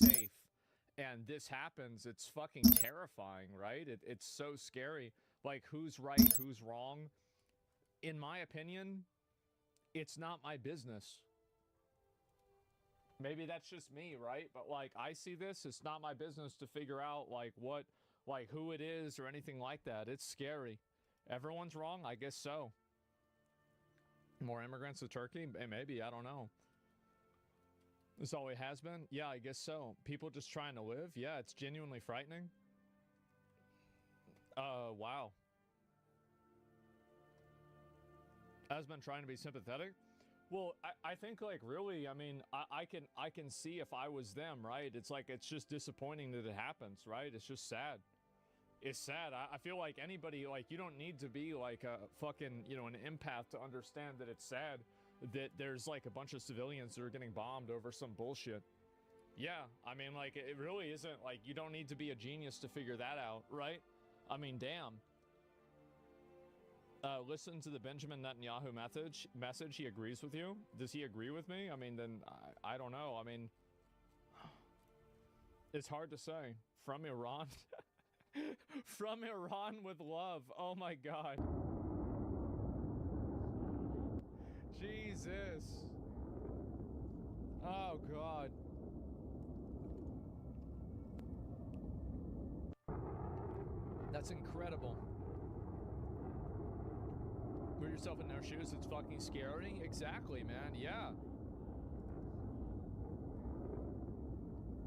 safe, and this happens, it's fucking terrifying, right? It's so scary. Like, who's right, who's wrong? In my opinion, it's not my business. Maybe that's just me, right? But like, I see this, it's not my business to figure out like what, like who it is or anything like that. It's scary. Everyone's wrong? I guess so. More immigrants to Turkey? Maybe, I don't know. This always has been? Yeah, I guess so. People just trying to live? Yeah, it's genuinely frightening. Wow. Has been trying to be sympathetic? Well, I think like really, I mean, I can see if I was them, right? It's like, it's just disappointing that it happens, right? It's just sad. It's sad. I feel like anybody, like, you don't need to be like a fucking, you know, an empath to understand that it's sad that there's like a bunch of civilians that are getting bombed over some bullshit. Yeah, I mean, like, it really isn't like, you don't need to be a genius to figure that out, right? I mean, damn. Listen to the Benjamin Netanyahu message. He agrees with you. Does he agree with me? I mean, then I don't know. I mean, it's hard to say. From Iran? From Iran with love. Oh my God. Jesus. Oh God. That's incredible. Put yourself in their shoes, it's fucking scary. Exactly, man. Yeah.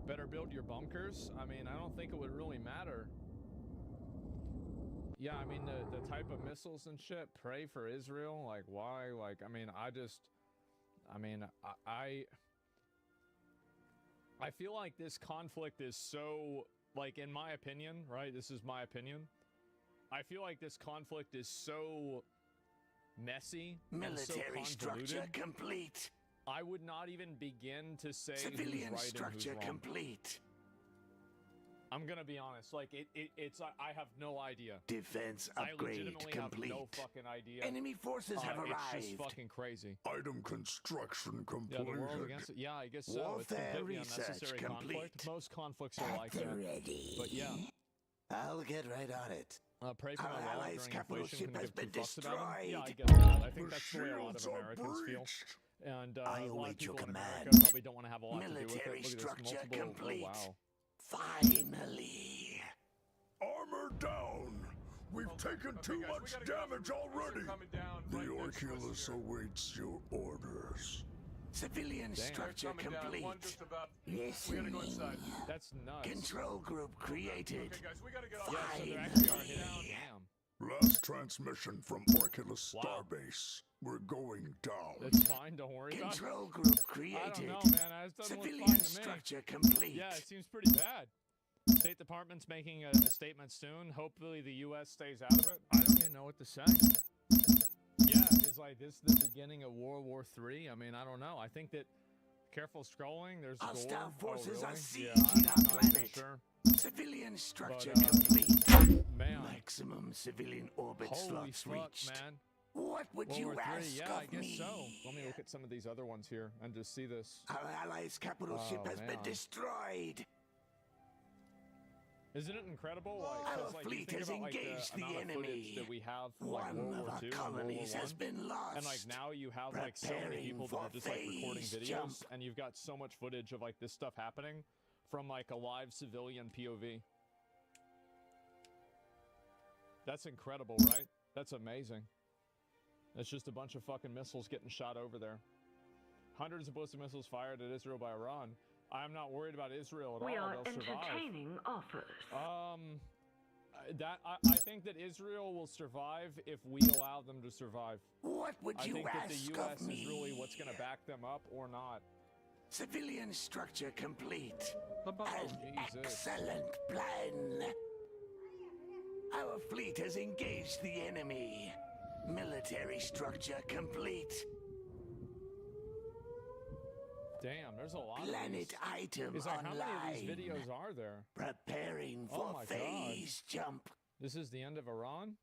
Better build your bunkers. I mean, I don't think it would really matter. Yeah, I mean, the type of missiles and shit, pray for Israel. Like, why? Like, I mean, I feel like this conflict is so, like, in my opinion, right? This is my opinion. I feel like this conflict is so messy, military and so structure complete. I would not even begin to say civilian who's right structure and who's wrong. complete. I'm gonna be honest, like it's I have no idea. Defense I upgrade legitimately complete. have no fucking idea. Enemy forces have arrived. It's just fucking crazy. Item construction completed. Yeah, the world against it. Yeah, I guess so. Warfare It's completely research unnecessary complete. conflict. Most conflicts are like that. Ready. But yeah. I'll get right on it. Pray for Our my wallet allies' during capital inflation. ship Can has give been two fucks about them. Yeah, I destroyed. get that. I think that's the way a lot of Americans feel. And I a lot of await your people in America command. probably don't want to have a lot Military to do with it. Look at structure this multiple. complete. Oh, wow. Finally. Armor down! We've taken too much damage already! The Oculus awaits your orders. Civilian structure complete. Listening. That's nuts. Control group created. Yeah, so they're actually are hitting down. Damn. Last transmission from Oculus Starbase. We're going down. That's fine, don't worry about it. Control group created. I don't know, man. It doesn't look Civilian fine to me. structure complete. Yeah, it seems pretty bad. State Department's making a statement soon. Hopefully the U.S. stays out of it. I don't even know what to say. Yeah, is like this the beginning of World War III? I mean, I don't know. I think that careful scrolling. There's Hostile gore. forces Oh, are really? sieging Yeah, our I'm not even planet. sure. Civilian structure But, complete. Man. Maximum civilian orbit Holy slots fuck, reached. man. What would World you War III, ask yeah, of I guess me? so. Let me look at some of these other ones here and just see this. Our allies' capital ship has been man. destroyed. Isn't it incredible? Like, Our 'cause, like, you fleet think has about, like, engaged the the amount of enemy. footage that we have from like One World of War our II and World War colonies has I. been lost. And like now you have like so many Preparing people that for are just like recording phase videos, jump. and you've got so much footage of like this stuff happening from like a live civilian POV. That's incredible, right? That's amazing. It's just a bunch of fucking missiles getting shot over there. Hundreds of ballistic missiles fired at Israel by Iran. I'm not worried about Israel at all. We are They'll survive. entertaining offers. I think that Israel will survive if we allow them to survive. What would I you think that ask the U.S. of me? is really what's going to back them up or not. Civilian structure complete. Oh, An Jesus. excellent plan. Our fleet has engaged the enemy. Military structure complete. Damn, there's a lot Planet of these. item It's like, how online. many of these videos are there? Preparing Oh for my God. phase jump. This is the end of Iran?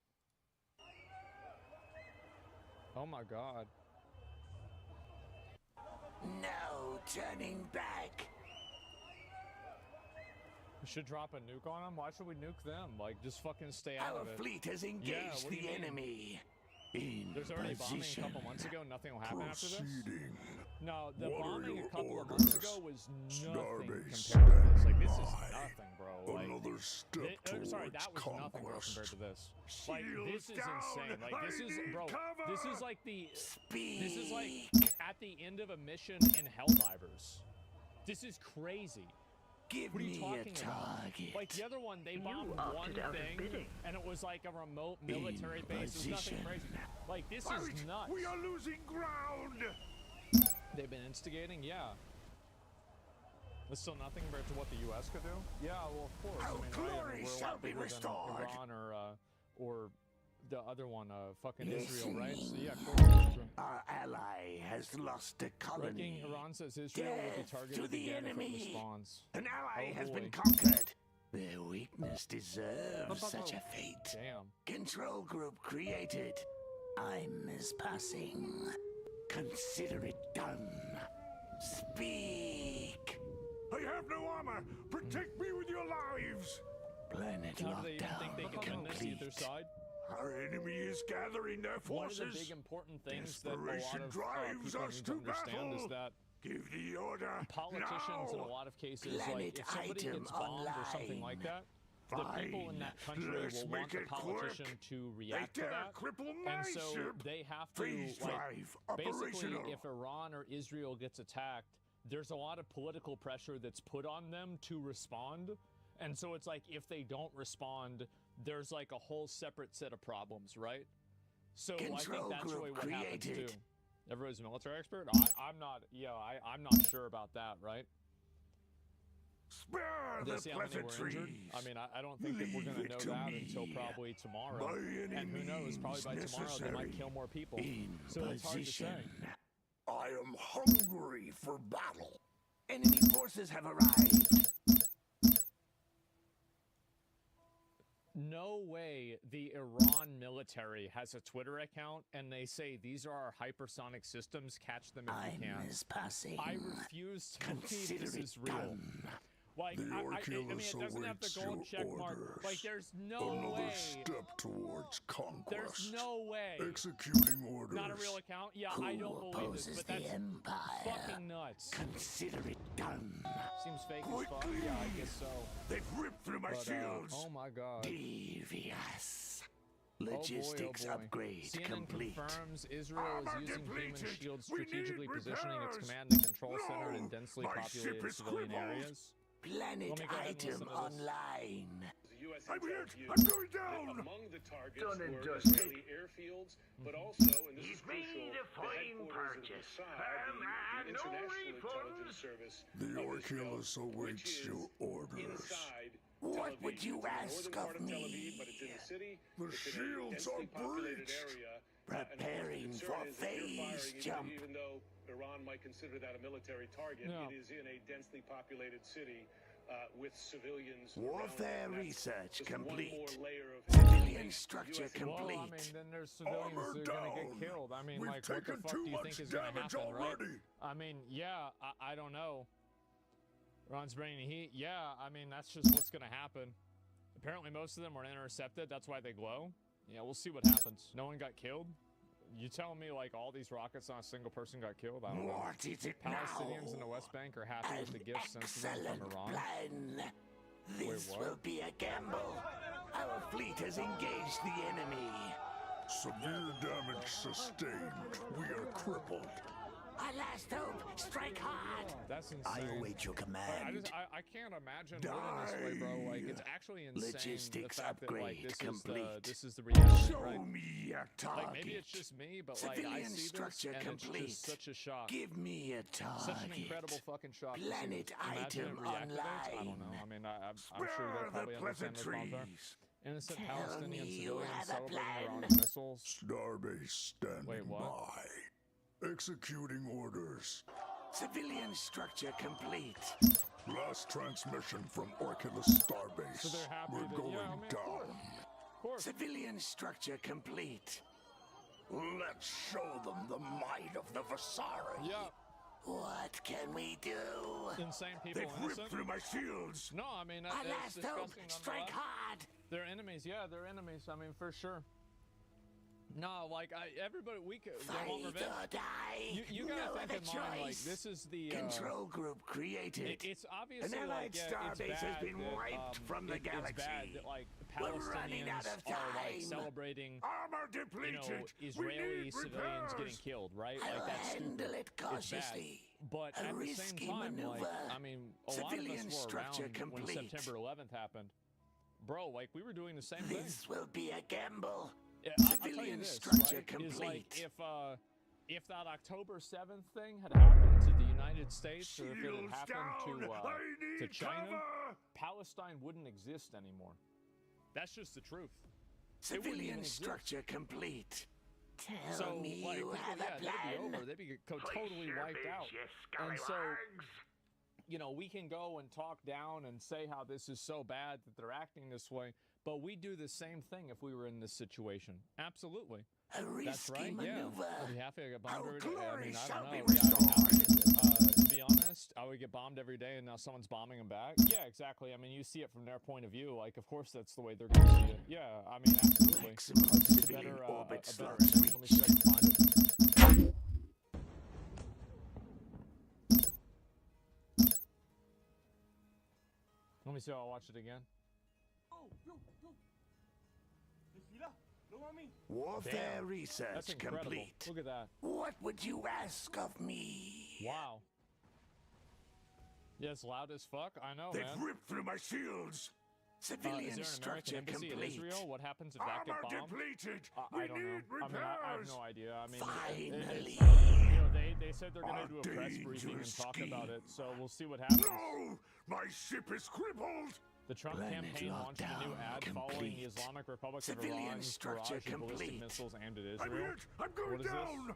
Oh my God. No turning back. Should drop a nuke on them? Why should we nuke them? Like, just fucking stay out Our of it. fleet has engaged what do you the mean? enemy. In There's already bombing position. a couple months ago. Nothing will happen after this. Proceeding. No, the What are bombing your a couple of orders? months ago was nothing Starbase compared to this. Like, this is standby. nothing, bro. Like, Another step towards sorry, that was nothing, bro, conquest. compared to this. Like, this is Shields insane. down! Like, this I is, need bro, cover! this is like the, Speak. this is like at the end of a mission in Helldivers. This is crazy. Give What are you me talking a about? target. Like the other one, they bombed one thing, and it was like a remote military base. It was nothing position. crazy. Like this is nuts. We are losing ground. They've been instigating, yeah. There's still nothing compared to what the U.S. could do. Yeah, well, of course. Our I mean, glory we're a shall lot be bigger than restored. Iran or the other one, fucking Listen. Israel, right? So yeah, of course. That's true. Our ally has lost a colony. Breaking Iran says Israel will be Death targeted to the again if enemy. it responds. An ally Oh, has been boy. conquered. Their weakness deserves such a fate. Damn. Control group created. I'm as passing. Consider it done. Speak. I have no armor. Protect me with your lives. Planet How do they even think lockdown they can win this complete. either side? Our enemy is gathering their One of forces. the big important things that a lot Desperation of drives people us need to to understand is battle. that Give the order. politicians in a now. lot of cases, like Planet if somebody item gets bombed or something online. like that, the people in that Fine. country Let's will make want the it politician quick. to react to dare that. cripple my And so ship. they have to, Phase like, drive basically, operational. if Iran or Israel gets attacked, there's a lot of political pressure that's put on them to respond. And so it's like, if they don't respond, there's like a whole separate set of problems, right? So I think Control that's group really what happens too. created. Everybody's a military expert? I'm not, I'm not sure about that, right? Spare They the see how many were injured? pleasantries. I mean, I don't think that we're going Leave to know it to that me. until probably tomorrow. By any And who knows, probably by means tomorrow they might necessary. kill more people. In So it's hard to say. position. I am hungry for battle. Enemy forces have arrived. No way the Iran military has a Twitter account and they say these are our hypersonic systems, catch them if I'm you can. as passing. I refuse to believe Consider this it is real. done. Like, The I mean, Orculus it doesn't have awaits the gold your check mark. orders. Like, there's no Another way. step towards conquest. There's no way. Executing orders. Not a real account? Yeah, Who I don't believe this, opposes but that's the Empire? fucking nuts. Consider it done. Seems fake as fuck. Quickly. Yeah, I guess so. They've ripped through my But, shields. oh my god. Devious. Oh boy, Logistics oh boy. upgrade CNN complete. confirms Israel Armor is using human depleted. shields, We need strategically positioning its repairs. command and control center in No, densely my ship populated is civilian crippled. areas. Planet Let me go ahead and item listen to this. online. The U.S. I'm intel hit. view I'm going that down. among the targets Done and were dusted. Israeli airfields, but also, and this is He's made crucial, a the fine headquarters purchase. of Mossad, the No International refunds. Intelligence Service The of Orculus Israel, awaits which is your orders. inside What Tel would Aviv. you It's in the ask northern part of Tel Aviv, me? but it's in the city. The It's in a shields densely are populated breached. area. And of course, the Preparing concern for is that you're phase firing jump. Even though Iran might consider that a military target, No. it is in a densely populated city with civilians. Warfare around it. research Just complete. One more layer of Civilian structure US complete. Well, I mean, then there's civilians Armor that are going to down. get killed. I mean, We've like, what the taken fuck too do you much think is going to damage happen, right? already. I mean, yeah, I don't know. Iran's bringing heat. Yeah, I mean, that's just what's going to happen. Apparently, most of them were intercepted. That's why they glow. Yeah, we'll see what happens. No one got killed. You telling me, like, all these rockets, not a single person got killed? I don't know. What is it Palestinians now? in the West Bank are happy with the An gifts sent to them excellent from Iran. plan. This what? will be a gamble. Our fleet has engaged the enemy. Severe damage sustained. We are crippled. Our last hope. Strike hard. That's insane. I await your Like, command. I can't imagine living this way, bro. Like, it's actually insane. Logistics the fact that, like, upgrade complete. this is the reality, Show right? me a target. Like, maybe it's just me, but like I Civilian see this structure and complete. it's just such a shock. Give me a target. Such an incredible fucking shock. to see Planet this. Imagine item it reactivates. I don't online. know. I mean, I'm sure Spare they the probably understand this bomb there. pleasantries. Innocent Tell Palestinian me you civilians have a celebrating plan. Iran's missiles. Starbase standing Wait, what? by. Executing orders. Civilian structure complete. Last transmission from Orculus Starbase. So they're happy We're that- going yeah, I mean, of down. course. Of course. Civilian structure complete. Let's show them the might of the Vasari. Yeah. What can we do? Insane people, They've ripped innocent. through my shields. No, I mean, Our it's last hope, disgusting. strike hard. They're enemies, yeah, they're enemies. I mean, for sure. No, like everybody, they want Fight revenge. or die. You no gotta think other in mind, like choice. this is the Control group created. It's obviously An allied like, yeah, it's starbase bad has been that, wiped from the it's bad galaxy. that like We're running out Palestinians of are like time. celebrating, Armor you depleted. know, We Israeli need civilians getting repairs. killed, right? I Like will that's handle stupid. it It's bad. cautiously. But A at the same risky time, like maneuver. I mean, a lot of Civilian us were structure around when complete. September 11th happened, bro. Like we were doing the same thing. This will be a gamble. Yeah, I'll tell you Civilian this, structure right, is like complete. if that October 7th thing had happened to the United States, or if it had Shields happened down. I to need China, cover. Palestine wouldn't exist anymore. That's just the truth. Civilian even exist. structure complete. Tell So, me like, you have a they'd be plan. over. They'd be totally wiped out. And so, you know, we can go and talk down and say how this is so bad that they're acting this way, but we do the same thing if we were in this situation. Absolutely. A That's risky right. maneuver. Yeah. I'd be happy I got bombed Our every day. I glory mean, I shall don't be know. Yeah, I'd be happy. To be honest, I would get bombed every day, and now someone's bombing them back. Yeah, exactly. I mean, you see it from their point of view. Like, of course, that's the way they're going to see it. Yeah, I mean, absolutely. Maximum It's just a civilian better, orbit a better slots image. Let me see if I can find it. Let me see how I'll watch it again. Warfare Damn. That's research incredible. complete. Look at that. What would you ask of me? Wow. Yeah, it's loud as fuck. I know, They've man. ripped through my shields. Civilian Is there an structure American embassy complete. in Israel? What happens if that Armor gets bombed? depleted. I We don't need know. I mean, I have repairs. no idea. I mean, Finally. you know, they said they're going A to do a press briefing and dangerous talk about it, scheme. so we'll see what happens. No! My ship is crippled. The Trump Planet campaign launched a new lockdown ad following the complete. Islamic Republic of Civilian Iran's structure barrage of ballistic complete. missiles aimed at I'm Israel. hit. I'm going What is this? down.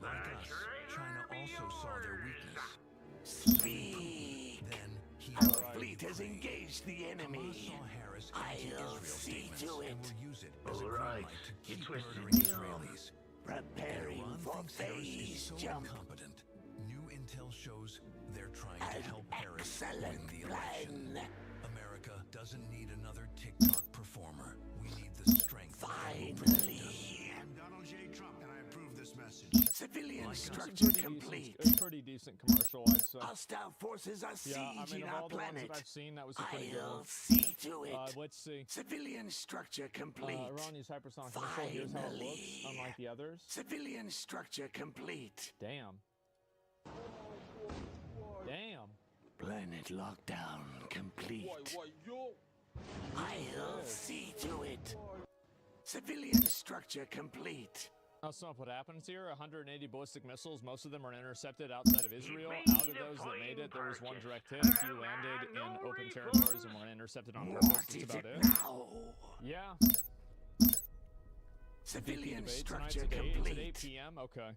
Like us, China also saw their weakness. Speak. Then he Our invaded fleet has Ukraine. engaged the Hamas enemy. saw Harris' I'll anti-Israel see statements to and it. will use it as a All green right, light to you keep twisted murdering me arm. Israelis. Preparing Iran for thinks Harris is phase so jump. incompetent. New intel shows they're trying to An help Harris win excellent the election. plan. America doesn't need another TikTok performer. We need the strength that will protect us. Finally. I'm Donald J. Trump, and I approve this message. Civilian Like us. structure complete. Pretty decent commercial, I'd say. Hostile forces are Yeah, I mean, sieging of our all the ones planet. that I've seen, that was a pretty good I'll one. see to it. Let's see. Civilian structure complete. Iranian's hypersonic missile. Here's how it looks, Finally. unlike the others. Civilian structure complete. Damn. Damn. Planet lockdown complete. I'll see to it. Civilian structure complete. Now, so what happens here? 180 ballistic missiles. Most of them are intercepted outside of Israel. Out of those that made it, there was one direct hit. A few landed in open territories and were intercepted on purpose. What That's is about it it. now? Yeah. Civilian Debate structure tonight's at 8 complete. p.m. Okay.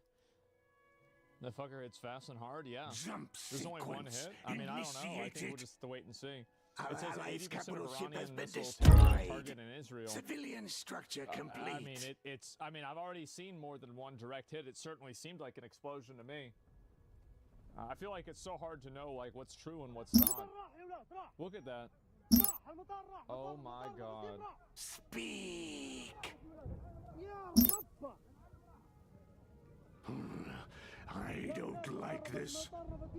The fucker hits fast and hard. Yeah. Jump There's only one sequence hit. I mean, I don't know. I think we'll initiated. just have to wait and see. Our It says allies' 80% capital of ship has Iranian been missiles destroyed. target in Israel. Civilian structure complete. I mean, it's. I mean, I've already seen more than one direct hit. It certainly seemed like an explosion to me. I feel like it's so hard to know like what's true and what's not. Look at that. Oh my God. Speak. I don't like this.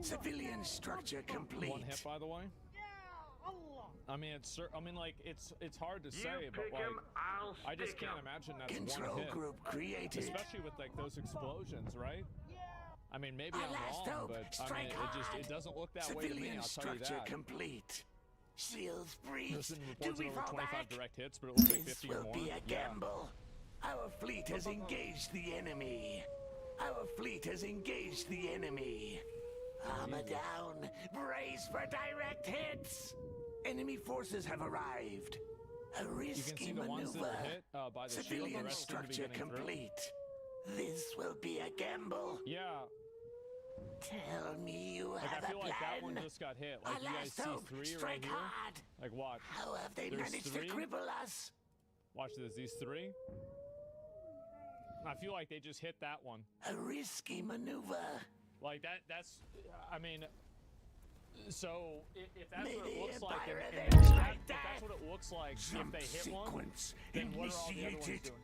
Civilian structure complete. One hit, by the way. I mean, I mean, like it's hard to say, but like I just can't imagine that's Control one hit, group created. especially with like those explosions, right? I mean, maybe Our I'm last wrong, hope. but I mean, Strike it doesn't look that way to me. Civilian I'll tell you structure that. complete. Shields There's breached. been Do reports we of over fall 25 back? direct hits, but it looks like This 50 or will more. be a Yeah. gamble. Our fleet has engaged the enemy. Our fleet has engaged the enemy. Armor down. Brace for direct hits. Enemy forces have arrived. A You can risky see the ones that maneuver. are hit by the shield. The Civilian rest seem to be structure getting through. complete. This will be a gamble. Yeah, Tell me you like have I feel a like that plan. one just got hit. Our Like you guys last see hope. 3 right Strike here. hard. Like watch, How have they There's managed 3. to cripple us? watch this. These 3. I feel like they just hit that one. A risky maneuver. Like that's, I mean, so if that's what it looks like, Maybe a if there that's like that. what it looks like, Jump if they hit one, sequence then what are all the other ones initiated. doing?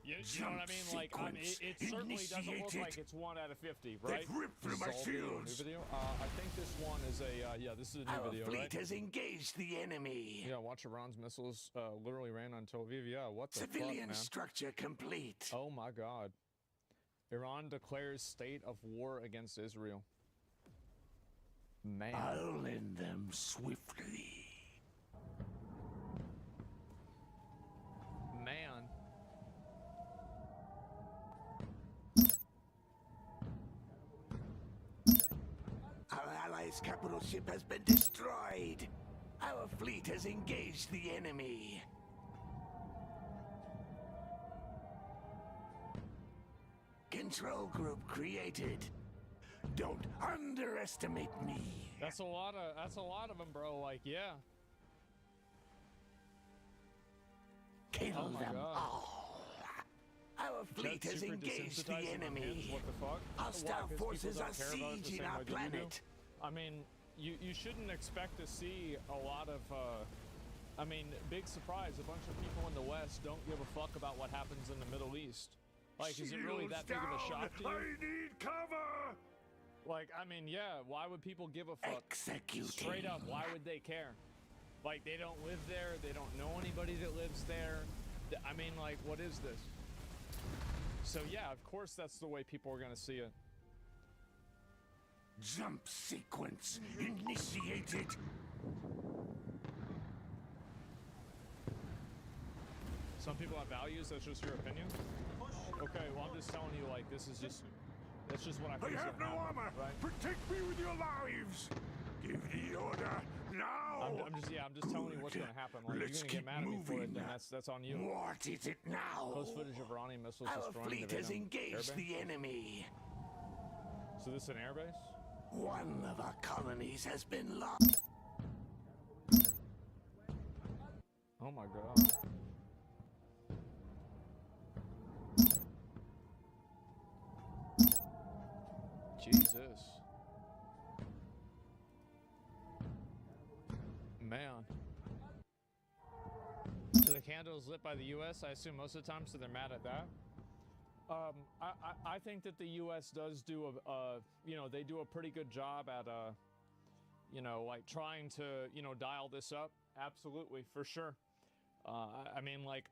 You know what I mean? Like, I mean, it certainly doesn't look Initiated. like it's 1 out of 50, right? They've ripped through my This is all video, new shields. video. I think this one is a, yeah, this is a new Our video, fleet right? has engaged the enemy. Yeah, watch Iran's missiles literally ran on Tel Aviv. Yeah, what the Civilian fuck, man? structure complete. Oh my god. Iran declares state of war against Israel. Man. I'll end them swiftly. Man. Our allies' capital ship has been destroyed. Our fleet has engaged the enemy. Control group created. Don't underestimate me. That's a lot of them, bro. Like, yeah. Kill Oh my them God. all. Our fleet Jet has super engaged the desensitized and enemy. unhinged, what the fuck? Hostile Why? 'Cause people forces don't are care about it the sieging same our way that you do? planet. I mean, you shouldn't expect to see a lot of, I mean, big surprise, a bunch of people in the West don't give a fuck about what happens in the Middle East. Like, is it really that big of a shock to you? I need cover! Like, I mean, yeah, why would people give a fuck? Executing. Straight up, why would they care? Like, they don't live there, they don't know anybody that lives there. I mean, like, what is this? So yeah, of course that's the way people are gonna see it. Jump sequence initiated. Some people have values, that's just your opinion? Okay, well I'm just telling you, like, this is just, that's just what I I think is have gonna no happen, armor! right? Protect me with your lives! Give the order now! I'm just telling you what's gonna happen. Like, Let's you're gonna get keep mad at me for it, moving. then that's on you. What is it now? Post footage of Iranian missiles Our destroying fleet the has Vietnam engaged airbase. the enemy. So this is an airbase? One of our colonies has been lost. Oh my god. Jesus. Man. So the candle is lit by the U.S., I assume most of the time, so they're mad at that. I think that the U.S. does do you know, they do a pretty good job at, you know, like trying to, you know, dial this up. Absolutely, for sure. I mean, like,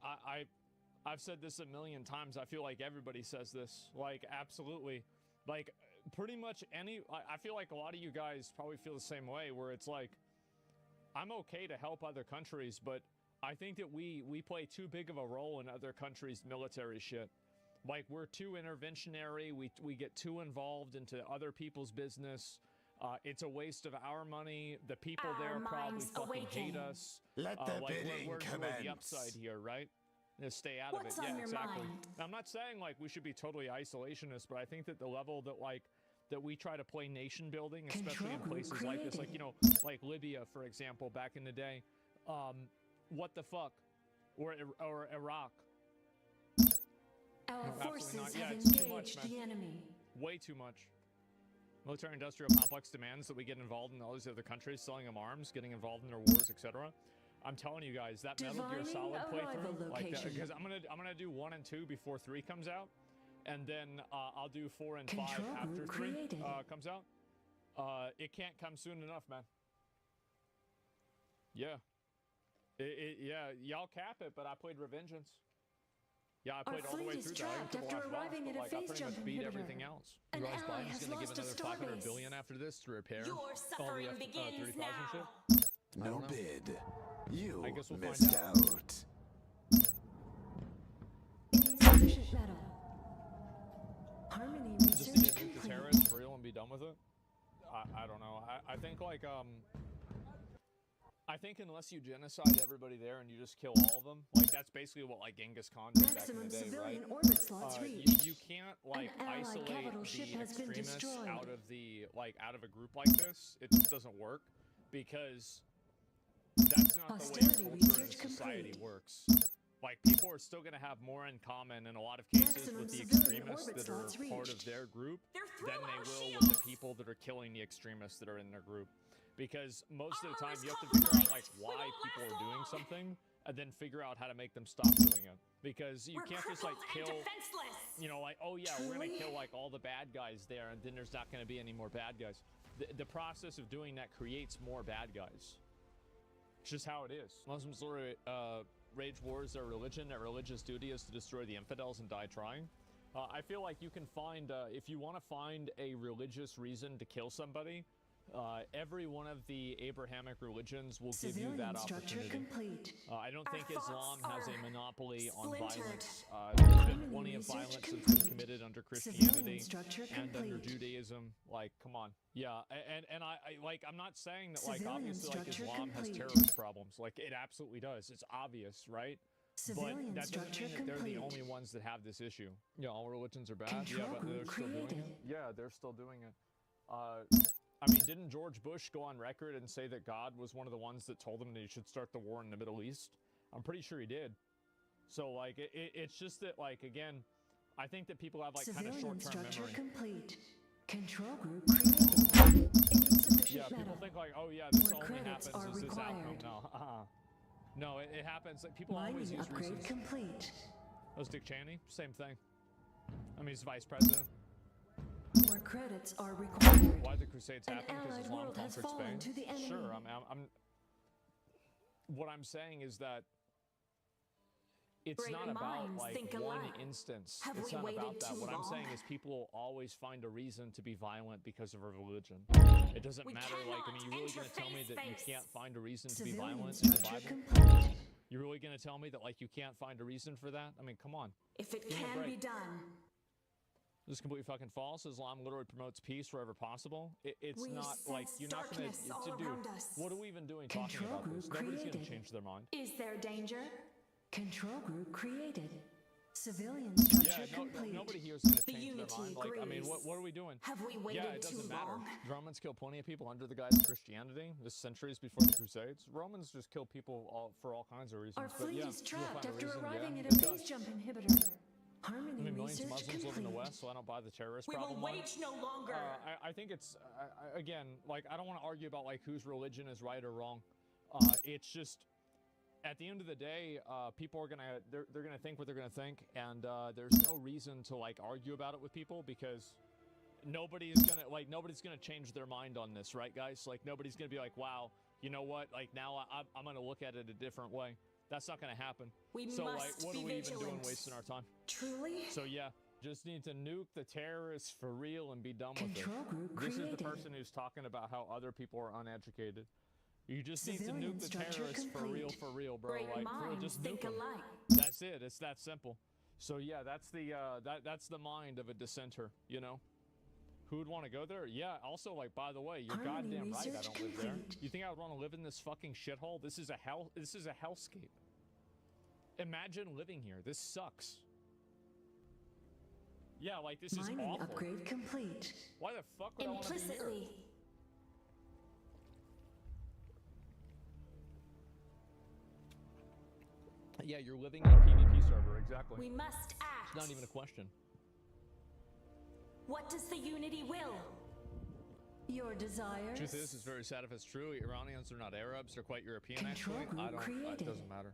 I've said this a million times. I feel like everybody says this. Like, absolutely. Like, pretty much I feel like a lot of you guys probably feel the same way, where it's like, I'm okay to help other countries, but I think that we play too big of a role in other countries' military shit. Like, we're too interventionary. We get too involved into other people's business. It's a waste of our money. The people Our there probably minds fucking hate awaken. us. Let the like, bidding where's really the commence. upside here, right? Just stay out What's of it. on Yeah, your exactly. mind? Now, I'm not saying like we should be totally isolationist, but I think that the level that that we try to play nation building, especially in Control group places like this, like, created. you know, like Libya, for example, back in the day. What the fuck? Or Iraq. Our absolutely forces not. Yeah, have it's too much, engaged man. the enemy. Way too much. Military-industrial complex demands that we get involved in all these other countries, selling them arms, getting involved in their wars, etc. I'm telling you guys, that Metal Gear Divining Solid arrival playthrough, like that, location. because I'm gonna do 1 and 2 before 3 comes out, and then I'll do 4 and 5 Control after group 3 created. comes out. It can't come soon enough, man. Yeah. Yeah, y'all cap it, but I played Revengeance. Yeah, I played all the way fleet is through that. I trapped didn't kill after the last boss, arriving but, at a like, I phase pretty much jump beat inhibitor. everything else. An You guys, ally Biden's has gonna give lost a another star 500 base. billion after this to repair Your all the suffering begins 30,000 now. shit. I No don't know. bid. You I guess we'll find missed out. out. Insufficient metal. Harmony Just to research get nuke the complete. terrorists for real and be done with it. I don't know. I think like I think unless you genocide everybody there and you just kill all of them, like that's basically what like Genghis Khan did back in Maximum the day, civilian right? orbit slots You, reached. you can't like allied isolate capital ship the has been extremists destroyed. out of the out of a group like this. It just doesn't work because that's not the way Hostility culture and research society complete. works. Like, people are still going to have more in common in a lot of cases Maximum with the civilian extremists orbit that are slots part of reached. their group They're than through they our will with shields. the people that are killing the extremists that are in their group. Because most of the Armor time is you have to figure out, like, compromised. We why won't people last are doing long. something and then figure out how to make them stop doing it. Because you We're can't just, like, crippled kill, and defenseless. you know, like, oh yeah, we're going to Truly? kill, like, all the bad guys there and then there's not going to be any more bad guys. The process of doing that creates more bad guys. It's just how it is. Muslims literally rage wars their religion. Their religious duty is to destroy the infidels and die trying. I feel like you can find, if you want to find a religious reason to kill somebody, every one of the Abrahamic religions will give you Civilian that structure opportunity. complete. I don't Our think Islam thoughts has a are monopoly on splintered. violence. There's been Harmony plenty of research violence that's been complete. committed under Civilian Christianity structure and under complete. Judaism. Like, come on. Yeah, and I like, I'm not saying that, like, Civilian obviously, like, structure Islam has complete. terrorist problems. Like, it absolutely does. It's obvious, right? Civilian But that doesn't structure mean that they're the complete. only ones that have this issue. Yeah, all religions are bad. Control Yeah, but they're group still doing it. created. Yeah, they're still doing it. I mean, didn't George Bush go on record and say that God was one of the ones that told him that he should start the war in the Middle East? I'm pretty sure he did. So, like, it's just that, like, again, I think that people have, like, kind of Civilian short-term structure memory. complete. Control group created. Insufficient Yeah, people metal. think, like, oh yeah, this Where only credits happens are as this outcome. required. No, no, it happens. Like, people always Mining use upgrade reasons. complete. That was Dick Cheney, same thing. I mean, he's vice president. More credits are required. Why the Crusades An happened? Because allied Islam world has conquered fallen Spain. to the enemy. Sure, what I'm saying is that it's Great not about, minds like, think one alike. instance. Have It's we not waited about that. too What I'm long? saying is people will always find a reason to be violent because of a religion. It doesn't We matter. Like, I mean, you really cannot gonna tell me that you interface. can't find a reason to be Civilian violent in the structure Bible? complete. You're really gonna tell me that, like, you can't find a reason for that? I mean, come on. If it Give me a can be break. done, This is completely fucking false. Islam literally promotes peace wherever possible. It's We not like sense you're not gonna. darkness all Dude, around us. what are we even doing talking Control about this? group Nobody's gonna created. change their mind. is there danger? Control group created. Civilian Yeah, structure complete. nobody here is gonna The change their unity mind. Like, I mean, agrees. what are we doing? Have we waited Yeah, it too doesn't matter. long? Romans killed plenty of people under the guise of Christianity. This centuries before the Crusades. Romans just kill people for all kinds of reasons. Our but fleet yeah, is you'll trapped find a after reason, arriving yeah, at it a does. base jump inhibitor. I Harmony mean, millions of research Muslims live in the complete. West, so I don't buy the terrorist We will problem. one. wage no longer. I think it's again, like, I don't want to argue about, like, whose religion is right or wrong. It's just at the end of the day, people are gonna they're gonna think what they're gonna think, and there's no reason to, like, argue about it with people because nobody's gonna change their mind on this, right, guys? Like, nobody's gonna be like, wow, you know what? Like, now I'm gonna look at it a different way. That's not gonna happen. We So, like, must what be are we even doing vigilant. wasting our time? Truly? So yeah, just need to nuke the terrorists for real and be done with Control it. group This is the created. person who's talking about how other people are uneducated. You just need to Civilian nuke the structure terrorists complete. for real, bro. Great Like, for real, minds just think nuke them. alike. That's it. It's that simple. So yeah, that's the that's the mind of a dissenter. You know, who would want to go there? Yeah. Also, like, by the way, you're Harmony goddamn right. I research don't live there. complete. You think I would want to live in this fucking shithole? This is a hell. This is a hellscape. Imagine living here. This sucks. Yeah, like, this is Mining awful. upgrade complete. Why the fuck would I want to be here? Implicitly, Yeah, you're living in a PvP server, exactly. we must act. It's not even a question. What does the unity will? Your desires. Truth is, it's very sad if it's true. Iranians are not Arabs; they're quite European. Control actually, group It created. doesn't matter.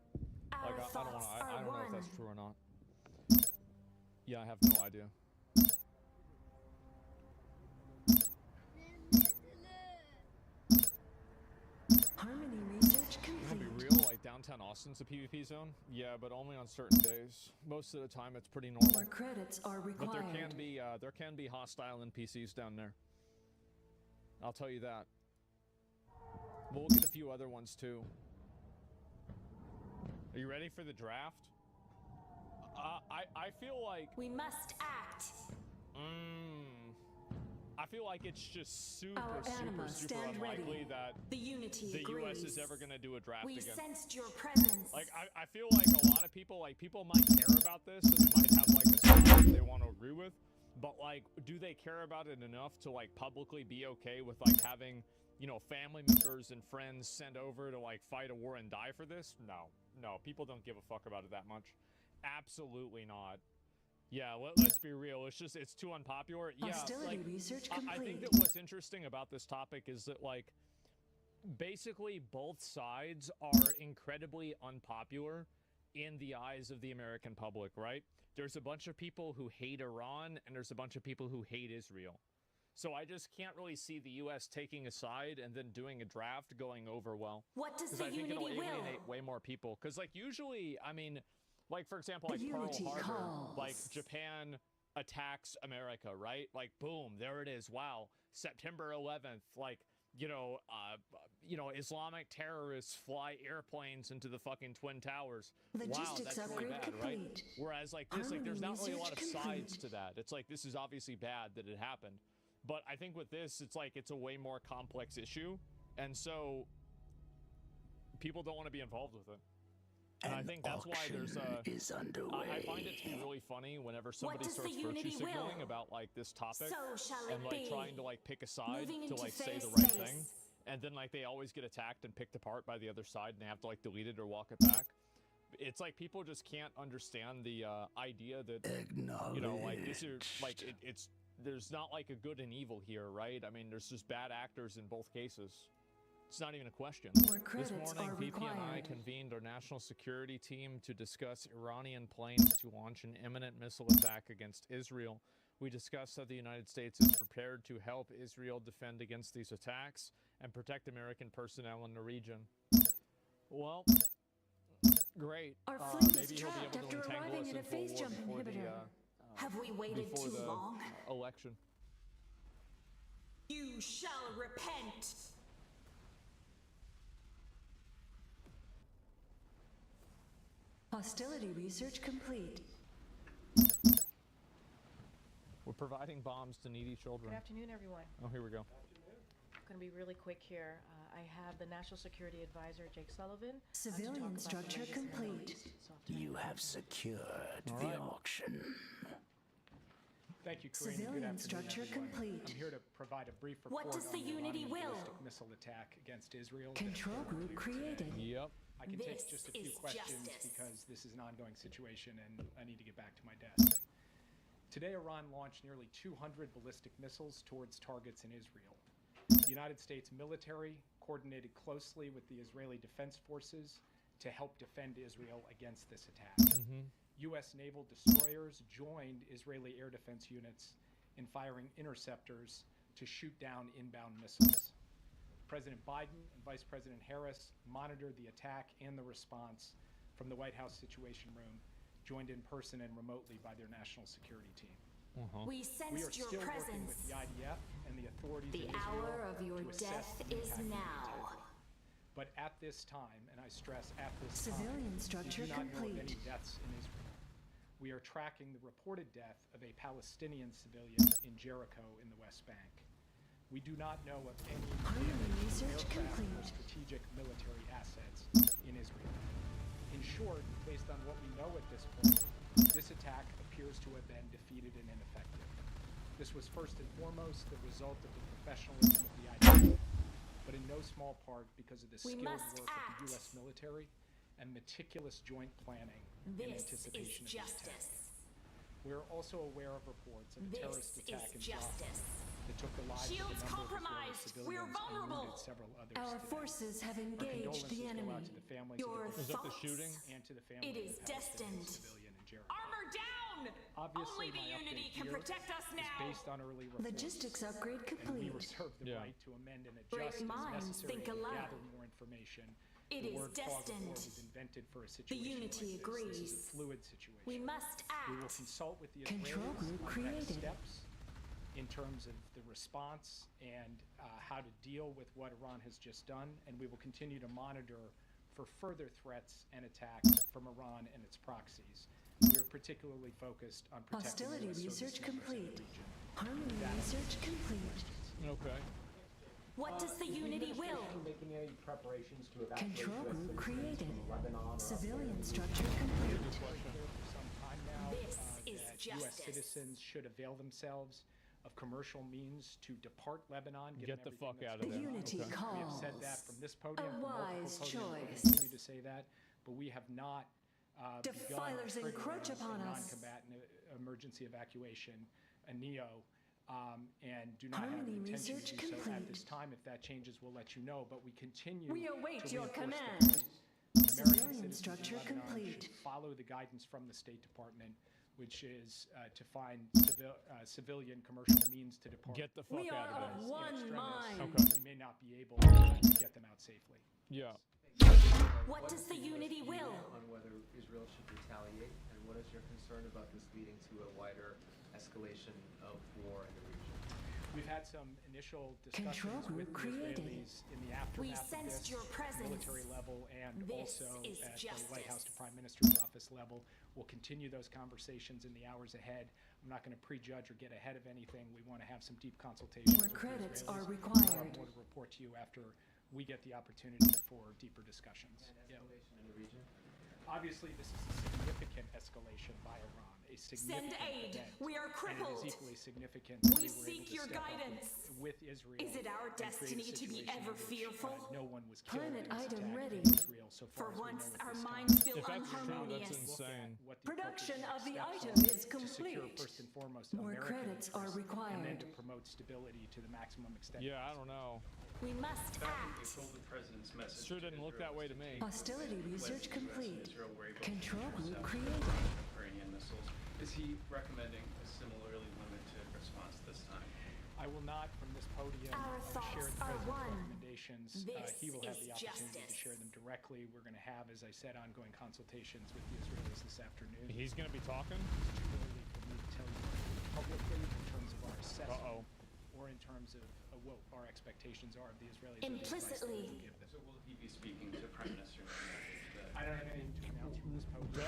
Our Like, I don't thoughts know. are I don't know if one. that's true or not. Yeah, I have no idea. Harmony research I'm gonna complete. be real. Like, downtown Austin's a PvP zone. Yeah, but only on certain days. Most of the time, it's pretty normal. More credits are required. But there can be hostile NPCs down there. I'll tell you that. We'll look at a few other ones too. Are you ready for the draft? I feel like We must act. I feel like it's just super Our anima super stand unlikely ready. that The unity the agrees. U.S. is ever gonna do a draft We again. sensed your presence. Like, I feel like a lot of people, like, people might care about this and they might have, like, a side that they want to agree with, but, like, do they care about it enough to, like, publicly be okay with, like, having, family members and friends send over to like fight a war and die for this? No, people don't give a fuck about it that much. Absolutely not. Yeah, let's be real. It's too unpopular. Hostility Yeah, research I think complete. that what's interesting about this topic is that like basically both sides are incredibly unpopular in the eyes of the American public, right? There's a bunch of people who hate Iran and there's a bunch of people who hate Israel. So I just can't really see the U.S. taking a side and then doing a draft going over well. What does Because the I think it'll unity will? alienate way more people. Because like usually, I mean, like for example, like The Pearl unity Harbor, calls. like Japan attacks America, right? Like boom, there it is. Wow, September 11th, like Islamic terrorists fly airplanes into the fucking Twin Towers. Wow, Logistics that's really upgrade bad, right? complete. Whereas like this, like there's Harmony not really a lot of research sides complete. to that. It's like this is obviously bad that it happened. But I think with this, it's like it's a way more complex issue. And so people don't want to be involved with it. And I think that's why there's is underway. I find it to be really funny whenever somebody does the starts virtue unity signaling will? about like this topic So shall and it like be. trying to like pick a side Moving to into like say the phase right space. thing. And then like they always get attacked and picked apart by the other side and they have to like delete it or walk it back. It's like people just can't understand the idea that like this is like it's there's not like a good and evil here, right? I mean, there's just bad actors in both cases. It's not even a question. More credits This morning, are VP and I required. convened our national security team to discuss Iranian plans to launch an imminent missile attack against Israel. We discussed how the United States is prepared to help Israel defend against these attacks and protect American personnel in the region. Well, great. Our fleet is Maybe he'll be trapped able to after entangle arriving us at a in full phase war jump before the, inhibitor. Have we waited before too the long? election. You shall repent. Hostility research complete. We're providing bombs to needy children. Good afternoon, everyone. Oh, here we go. I'm going to be really quick here. I have the National Security Advisor, Jake Sullivan. to Civilian talk about the structure latest in the Middle complete. East. So I'll You have secured All the right. auction. Thank you, Karina. Good Civilian afternoon, structure everyone. complete. I'm here to provide a brief report What does the on unity Iranian will? ballistic missile attack against Israel. that Control occurred group earlier today. created. Yep. I can take This just a few is questions justice. because this is an ongoing situation and I need to get back to my desk. Today, Iran launched nearly 200 ballistic missiles towards targets in Israel. The United States military coordinated closely with the Israeli Defense Forces to help defend Israel against this attack. U.S. naval destroyers joined Israeli air defense units in firing interceptors to shoot down inbound missiles. President Biden and Vice President Harris monitored the attack and the response from the White House Situation Room, joined in person and remotely by their national security team. We We are sensed your still working with presence. the IDF and the authorities The in Israel hour of your to assess death the is impact of the now. attack. But at this time, and I stress at this Civilian time, structure we do not know of any complete. deaths in Israel. We are tracking the reported death of a Palestinian civilian in Jericho in the West Bank. We do not know of any Harmony damage to research aircraft or complete. strategic military assets in Israel. In short, based on what we know at this point, this attack appears to have been defeated and ineffective. This was first and foremost the result of the professionalism of the IDF, but in no small part because of the We skilled must work of act. the U.S. military and meticulous joint planning in This is anticipation of the attack. justice. We're also aware of reports of a This terrorist is attack in Jaffa justice. that took the lives Shields of a number of Israeli compromised. civilians We're and vulnerable. wounded several others Our today. forces have Our engaged the condolences go enemy. out to the families Your of the Was that the thoughts. shooting? and to the family It of is the Palestinian destined. civilian in Jericho. Armor down! Obviously, Only the my unity update can here protect us is now. based on early reports, Logistics upgrade and we complete. reserve the Yeah. right to amend and Great adjust as minds necessary think to alike. gather more information. It The is word fog of war destined. was invented for a situation unity like this. This is agrees. a fluid situation. We must We will act. consult with the Control Israelis group on next created. steps in terms of the response and how to deal with what Iran has just done, and we will continue to monitor for further threats and attacks from Iran and its proxies. We are particularly focused on protecting Hostility US service research members in the complete. region. Harmony research complete. Okay. What does the unity will? Making any preparations to evacuate Control US group citizens created. from Lebanon or Civilian structure complete. Clear for some time now This is that U.S. justice. citizens should avail themselves of commercial means to depart Lebanon. Get the fuck out of The there. Unity Okay. We have said that calls. from this podium, A from multiple wise podiums. We'll choice. continue to say that, but we have not Defilers begun encroach triggering upon a us. non-combatant emergency evacuation, a NEO, and do not have Harmony the intention research to do so at complete. this time. If that changes, we'll let you know, but we continue We await to your reinforce the command. point. American Civilian citizens in structure Lebanon complete. should follow the guidance from the State Department, which is to find civilian commercial means to depart. Get the fuck We out are of of there. one extremis. mind. Okay. We may not be able to get them out safely. Yeah. What does the Unity will? On whether Israel should retaliate, and what is your concern about this leading to a wider escalation of war in the region? We've had some initial Control discussions group with the created. Israelis in the aftermath of sensed this, your presence. military level, and This also is at the White House to justice. Prime Minister's office level. We'll continue those conversations in the hours ahead. I'm not going to prejudge or get ahead of anything. We want to have some deep consultations. More with the credits are Israelis. required. We'll have more to report to you after we get the opportunity for deeper discussions. And Yeah. escalation in the region? Obviously, this is a significant escalation by Iran. A significant aid. event, We are and crippled. it is equally significant that We we were able seek to your step up guidance. with Israel. Is it our and create a destiny to be situation ever in which, fearful? no one was killed Planet in this item attack ready. against Israel so far For as we know once, at our this time. minds feel If that's true, unharmonious. that's Look at insane. what the Production appropriate of the steps item are is to secure complete. first and foremost More American credits are interests, and then required. to promote stability to the maximum extent. Yeah, I don't know. We must act. The president's message Sure didn't look that way to me. Hostility research complete. Israel were able to Control group intercept created. Iranian missiles. Is he recommending a similarly limited response this time? I will not, from this podium, Our share thoughts the are president's one. recommendations. This He will have is the opportunity to justice. share them directly. We're going to have, as I said, ongoing consultations with the Israelis this afternoon. He's gonna be talking? It's too early for me to tell you publicly in terms of our assessment Uh-oh. or in terms of what our expectations are of the Israelis. or the advice that Implicitly. we will give them. So will he be speaking to Prime Minister Netanyahu today? I don't have anything to announce from this podium. Duh.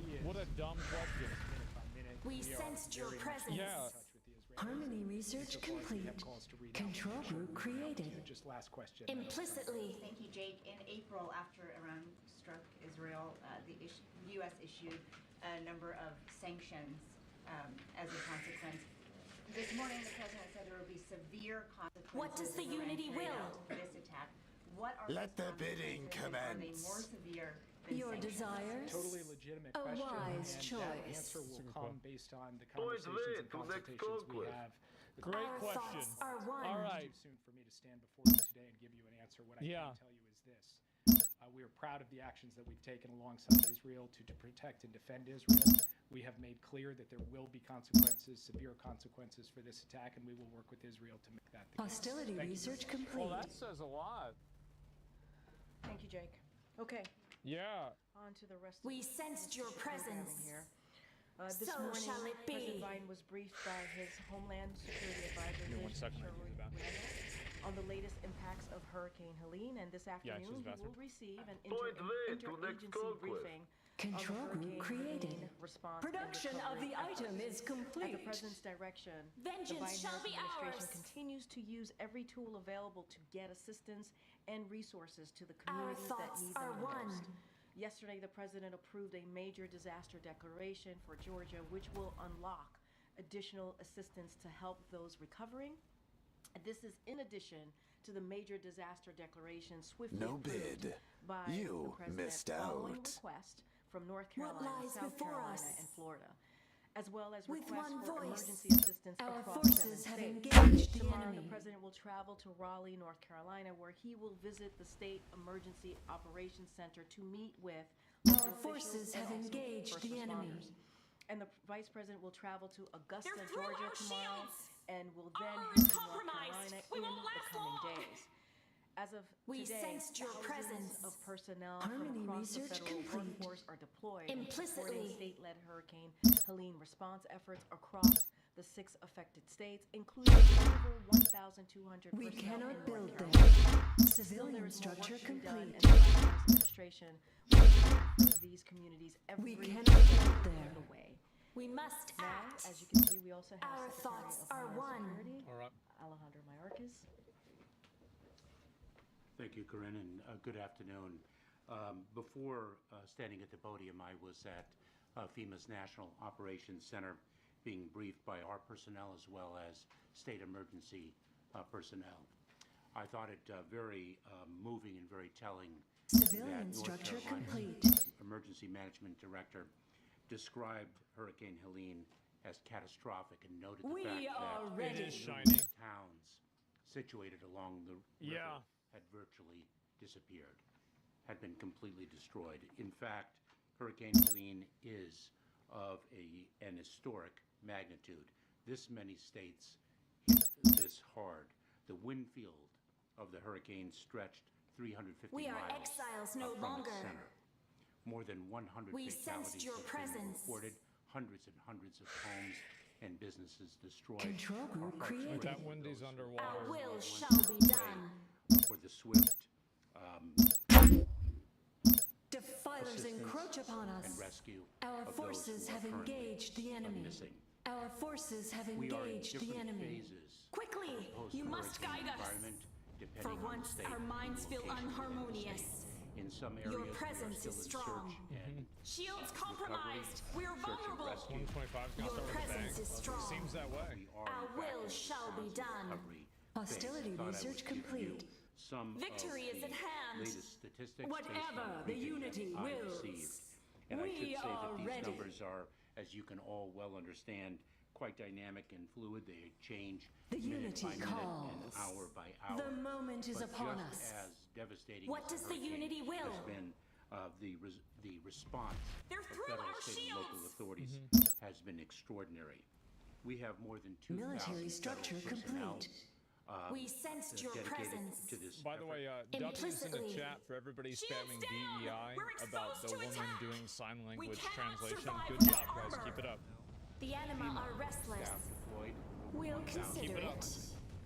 He is, What a dumb question. minute by minute. We are sensed your very much presence. in Yeah. touch with the Israelis. Harmony research Insofar as we have complete. calls to read out, Control we'll make sure group we read out to you. created. Just last question. Implicitly. Thank you, Jake. In April, after Iran struck Israel, the U.S. issued a number of sanctions as a consequence. This morning, the president said there will be severe consequences. What does the if Iran Unity carried will? out this attack. What are Let those the bidding consequences, and commence. Are they more severe than Your sanctions? desires? Totally legitimate A question, wise and choice. that answer will Super come cool. based on the conversations and consultations we have. Great Our question. thoughts are one. All It's right. too soon for me to stand before you today and give you an answer. What I Yeah. can tell you is this. We are proud of the actions that we've taken alongside Israel to protect and defend Israel. We have made clear that there will be consequences, severe consequences for this attack, and we will work with Israel to make that the case. Hostility Thank you. research Well, complete. that says a lot. Thank you, Jake. Okay, Yeah. on to the rest We of the sensed your programming presence. here. This So morning, shall it be. President Biden was briefed by his Homeland Security Advisor, Give me one Liz second, I can use the bathroom. Sherwood, on the latest impacts of Hurricane Helene, and this Yeah, afternoon it's his he bathroom. will receive an Point late to next interagency conquest. briefing Control on the group Hurricane created. Helene response and Production of recovery the efforts. item is At complete. the president's direction, Vengeance the Biden shall be administration ours. continues to use every tool available to get assistance and resources to the Our communities that thoughts need are them the one. most. Yesterday, the president approved a major disaster declaration for Georgia, which will unlock additional assistance to help those recovering. This is in addition to the major disaster declaration swiftly No approved bid. by You the president missed following out. request from North What Carolina, lies South before Carolina, us? and Florida, as well as With requests one for voice, emergency assistance Our across forces 7 have states. engaged the Tomorrow, enemy. the president will travel to Raleigh, North Carolina, where he will visit the State Emergency Operations Center to meet with Our local forces officials have and also engaged first the enemy. responders. And the vice president will travel to Augusta, They're through Georgia our tomorrow, shields. and will then Armor head is to North compromised. Carolina We in won't the last coming long. days. As of We today, sensed your thousands presence. of personnel Harmony from across the research federal complete. workforce are deployed Implicitly. supporting state-led Hurricane Helene response efforts across the 6 affected states, including over 1,200 We personnel in cannot North build Carolina. there. Still, there Civilian is more work structure to be done, complete. and the Biden administration will be there for these communities every We step cannot build of there. the way. We must Now, act. as you can see, we also have Our Secretary thoughts of are Homeland one. Security, All right. Alejandro Mayorkas. Thank you, Corinne, and good afternoon. Before standing at the podium, I was at FEMA's National Operations Center being briefed by our personnel as well as state emergency personnel. I thought it very moving and very telling Civilian that North structure Carolina's complete. Emergency Management Director described Hurricane Helene as catastrophic and noted the We fact are that ready. It is numerous shining. towns situated along the river Yeah. had virtually disappeared, had been completely destroyed. In fact, Hurricane Helene is of an historic magnitude. This many states hit this hard. The wind field of the hurricane stretched 350 We are miles exiles no from longer. its center. More than 100 We fatalities sensed your have been presence. reported, hundreds and hundreds of homes and businesses destroyed. Control group Our hearts created. break That for Wendy's those who underwater. Our will went shall be away done. for the swift Defilers assistance encroach upon us. and rescue Our of those forces who are have currently engaged the enemy. missing. Our forces have We are in engaged the different enemy. phases Quickly, of you must post-hurricane guide us. environment, depending For on the once, state our and minds feel location within the unharmonious. state. In some Your areas, presence we are is still strong. in search and Shields recovery, compromised. We are search and vulnerable. rescue. 125 is gonna Your start with a presence bang. is strong. Seems that way. We are, Our in fact, will in shall be search and done. recovery Hostility phase. Thought I research would give you complete. some Victory of is the at hand. latest statistics Whatever based on the briefing unity that I wills. received. And I We should say are that these ready. numbers are, as you can all well understand, quite dynamic and fluid. They change The minute unity by minute and calls. hour by hour. The moment is But upon just us. as devastating What as does the hurricane unity will? has been, the response They're of through federal, our state, and local shields. authorities has been extraordinary. We have more than 2,000 Military federal structure personnel, complete. We sensed your dedicated presence. to this By the effort. way, W's in the Implicitly. chat for everybody Shields spamming down! DEI We're about exposed the to woman attack! doing sign language cannot translation. survive Good without job, guys. armor. Keep it up. The anima are restless. Staff deployed over We'll 1,000. consider Keep it up. it.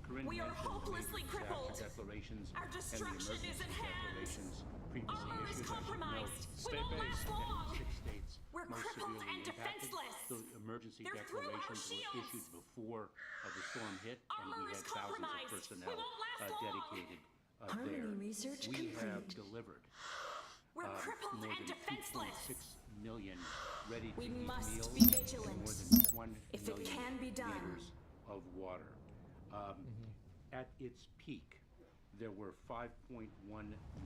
Corinne We are mentioned the hopelessly disaster crippled. declarations Our and the destruction is emergency at hand. declarations previously Armor is issued. I should note compromised. We Stay won't last based. that in long. 6 states We're most crippled severely and impacted, defenseless. the emergency They're through our declarations were shields. issued before the storm hit, and Armor we is had thousands of compromised. personnel We won't last long. dedicated Harmony there. research We have complete. delivered We're crippled more and than defenseless. 2.6 million ready-to-eat We must meals be vigilant. and more than 1 If it million can be done. liters of water. At its peak, there were 5.1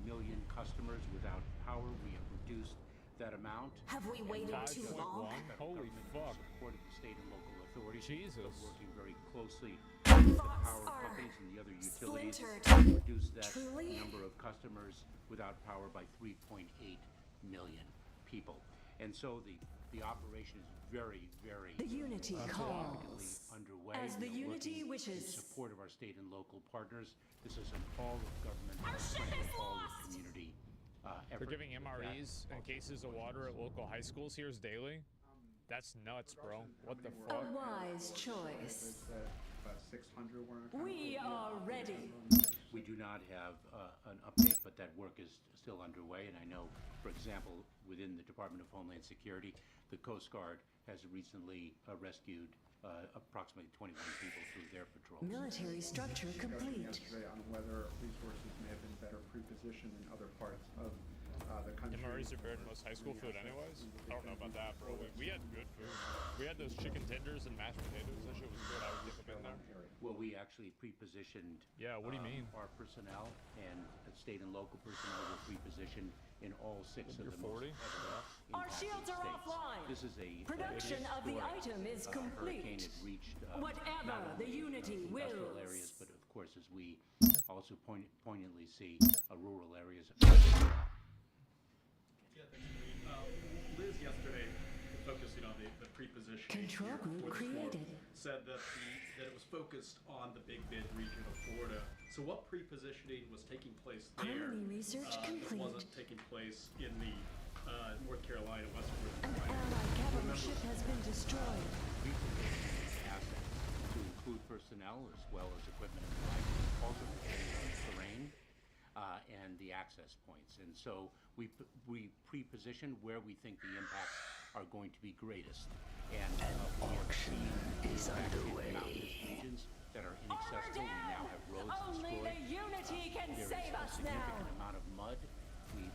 million customers without power. We have reduced that amount. Have we waited too 5.1? long? Holy fuck. Supported the state and local authorities. Jesus. But working very closely with the Thoughts power are companies and the other utilities splintered. to reduce that Truly? number of customers without power by 3.8 million people. And so the operation is very, very The unity significantly calls. underway. As the We are unity working wishes. in support of our state and local partners. This is an all of government, Our ship and is all of lost. community They're effort. giving With MREs that, and cases of water at local high schools here's daily. That's nuts, bro. What the A fuck? wise choice. About 600 were We are ready. We do not have an update, but that work is still underway. And I know, for example, within the Department of Homeland Security, the Coast Guard has recently rescued approximately 21 people through their patrols. Military structure complete. Yesterday on whether resources may have been better pre-positioned in other parts of the country. MREs are better than most high school food anyways. I don't know about that, bro. We had good food. We had those chicken tenders and mashed potatoes. That shit was good. I would dip them in there. Well, we actually pre-positioned Yeah, what do you mean? our personnel and state and local personnel were pre-positioned in all 6 of You're the 40? most heavily Our impacted shields are states. offline. This is a Production of the historic, item is hurricane. complete. It reached Whatever not only, the unity industrial wills. areas, but of course, as we also poignantly see, rural areas. Yeah, thanks, Marie. Liz yesterday, focusing on the pre-positioning Control here group for the storm, created. said that that it was focused on the Big Bend region of Florida. So what pre-positioning was taking place there? Harmony research that complete. wasn't taking place in the North Carolina, Western An Virginia. allied cavalry ship has been destroyed. Assets to include personnel as well as equipment and the like, also terrain and the access points. And so we pre-position where we think the impacts are going to be greatest. And auction is underway. mountainous regions that are inaccessible. We now have roads Only destroyed. the unity can There is save a us significant now. amount of mud. We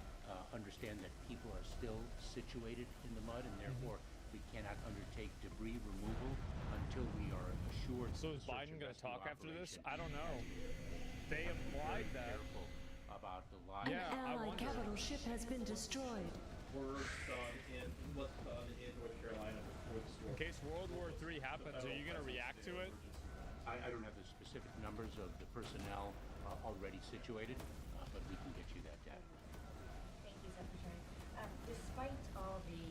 understand that people are still situated in the mud, and therefore We cannot undertake debris removal until we are assured. So is Biden going to talk after this? I don't know. They implied that. Careful about the lives. Yeah, An allied capital ship has been destroyed. What's done in North Carolina before the storm. In case World War III happens, are you going to react to it? I don't have the specific numbers of the personnel already situated, but we can get you that data. Thank you, Secretary. Despite all the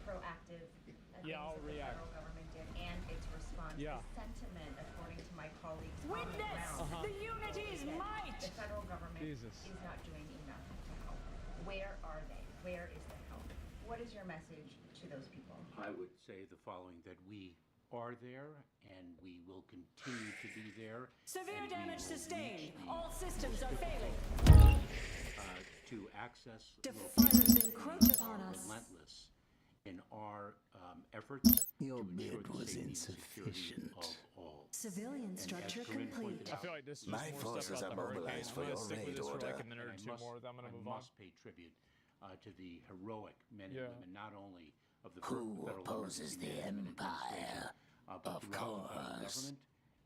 proactive things that the federal government did and its response, the sentiment, according to my colleagues on the ground, the unity's might. The federal government is not doing enough to help. Where are they? Where is the help? What is your message to those people? I would say the following, that we are there and we will continue to be there. Severe damage sustained. All systems are failing. To access Defilers encroach upon us. Relentless in our efforts Your to ensure bid the was safety and security insufficient. of all. Civilian structure complete. I feel like this is My just more forces stuff are about the hurricane. mobilized I'm for going to your stick with raid this for like order. a minute or And two more, then I'm going to move on. must pay tribute to the heroic men and women, not only of the Who federal opposes the government, empire? but Of throughout the federal course. government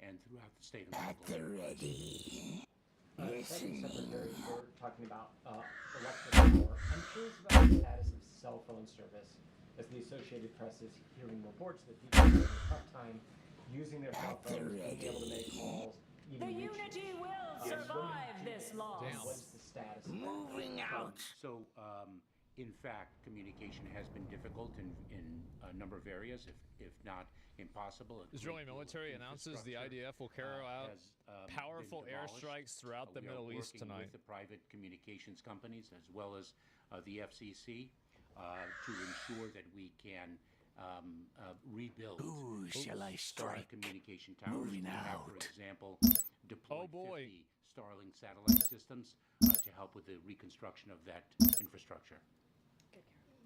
and throughout the state of At the Maryland. ready. Thank you, Listening. Secretary, for talking about election before. I'm curious about the status of cell phone service, as the Associated Press is hearing reports that people are having a tough time using their cell phones, being able to make calls, even The reach unity will survive this loss. What is the status of that? Moving out. So, in fact, communication has been difficult in a number of areas, if not impossible. Israeli military announces the IDF will carry out powerful airstrikes throughout the Middle East working tonight. with the private communications companies as well as the FCC to ensure that we can rebuild Who shall I Starlink strike? communication towers. Moving We have, for out. example, deployed Oh, boy. 50 Starlink satellite systems to help with the reconstruction of that infrastructure.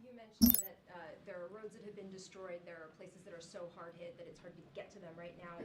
You mentioned that there are roads that have been destroyed. There are places that are so hard hit that it's hard to get to them right now.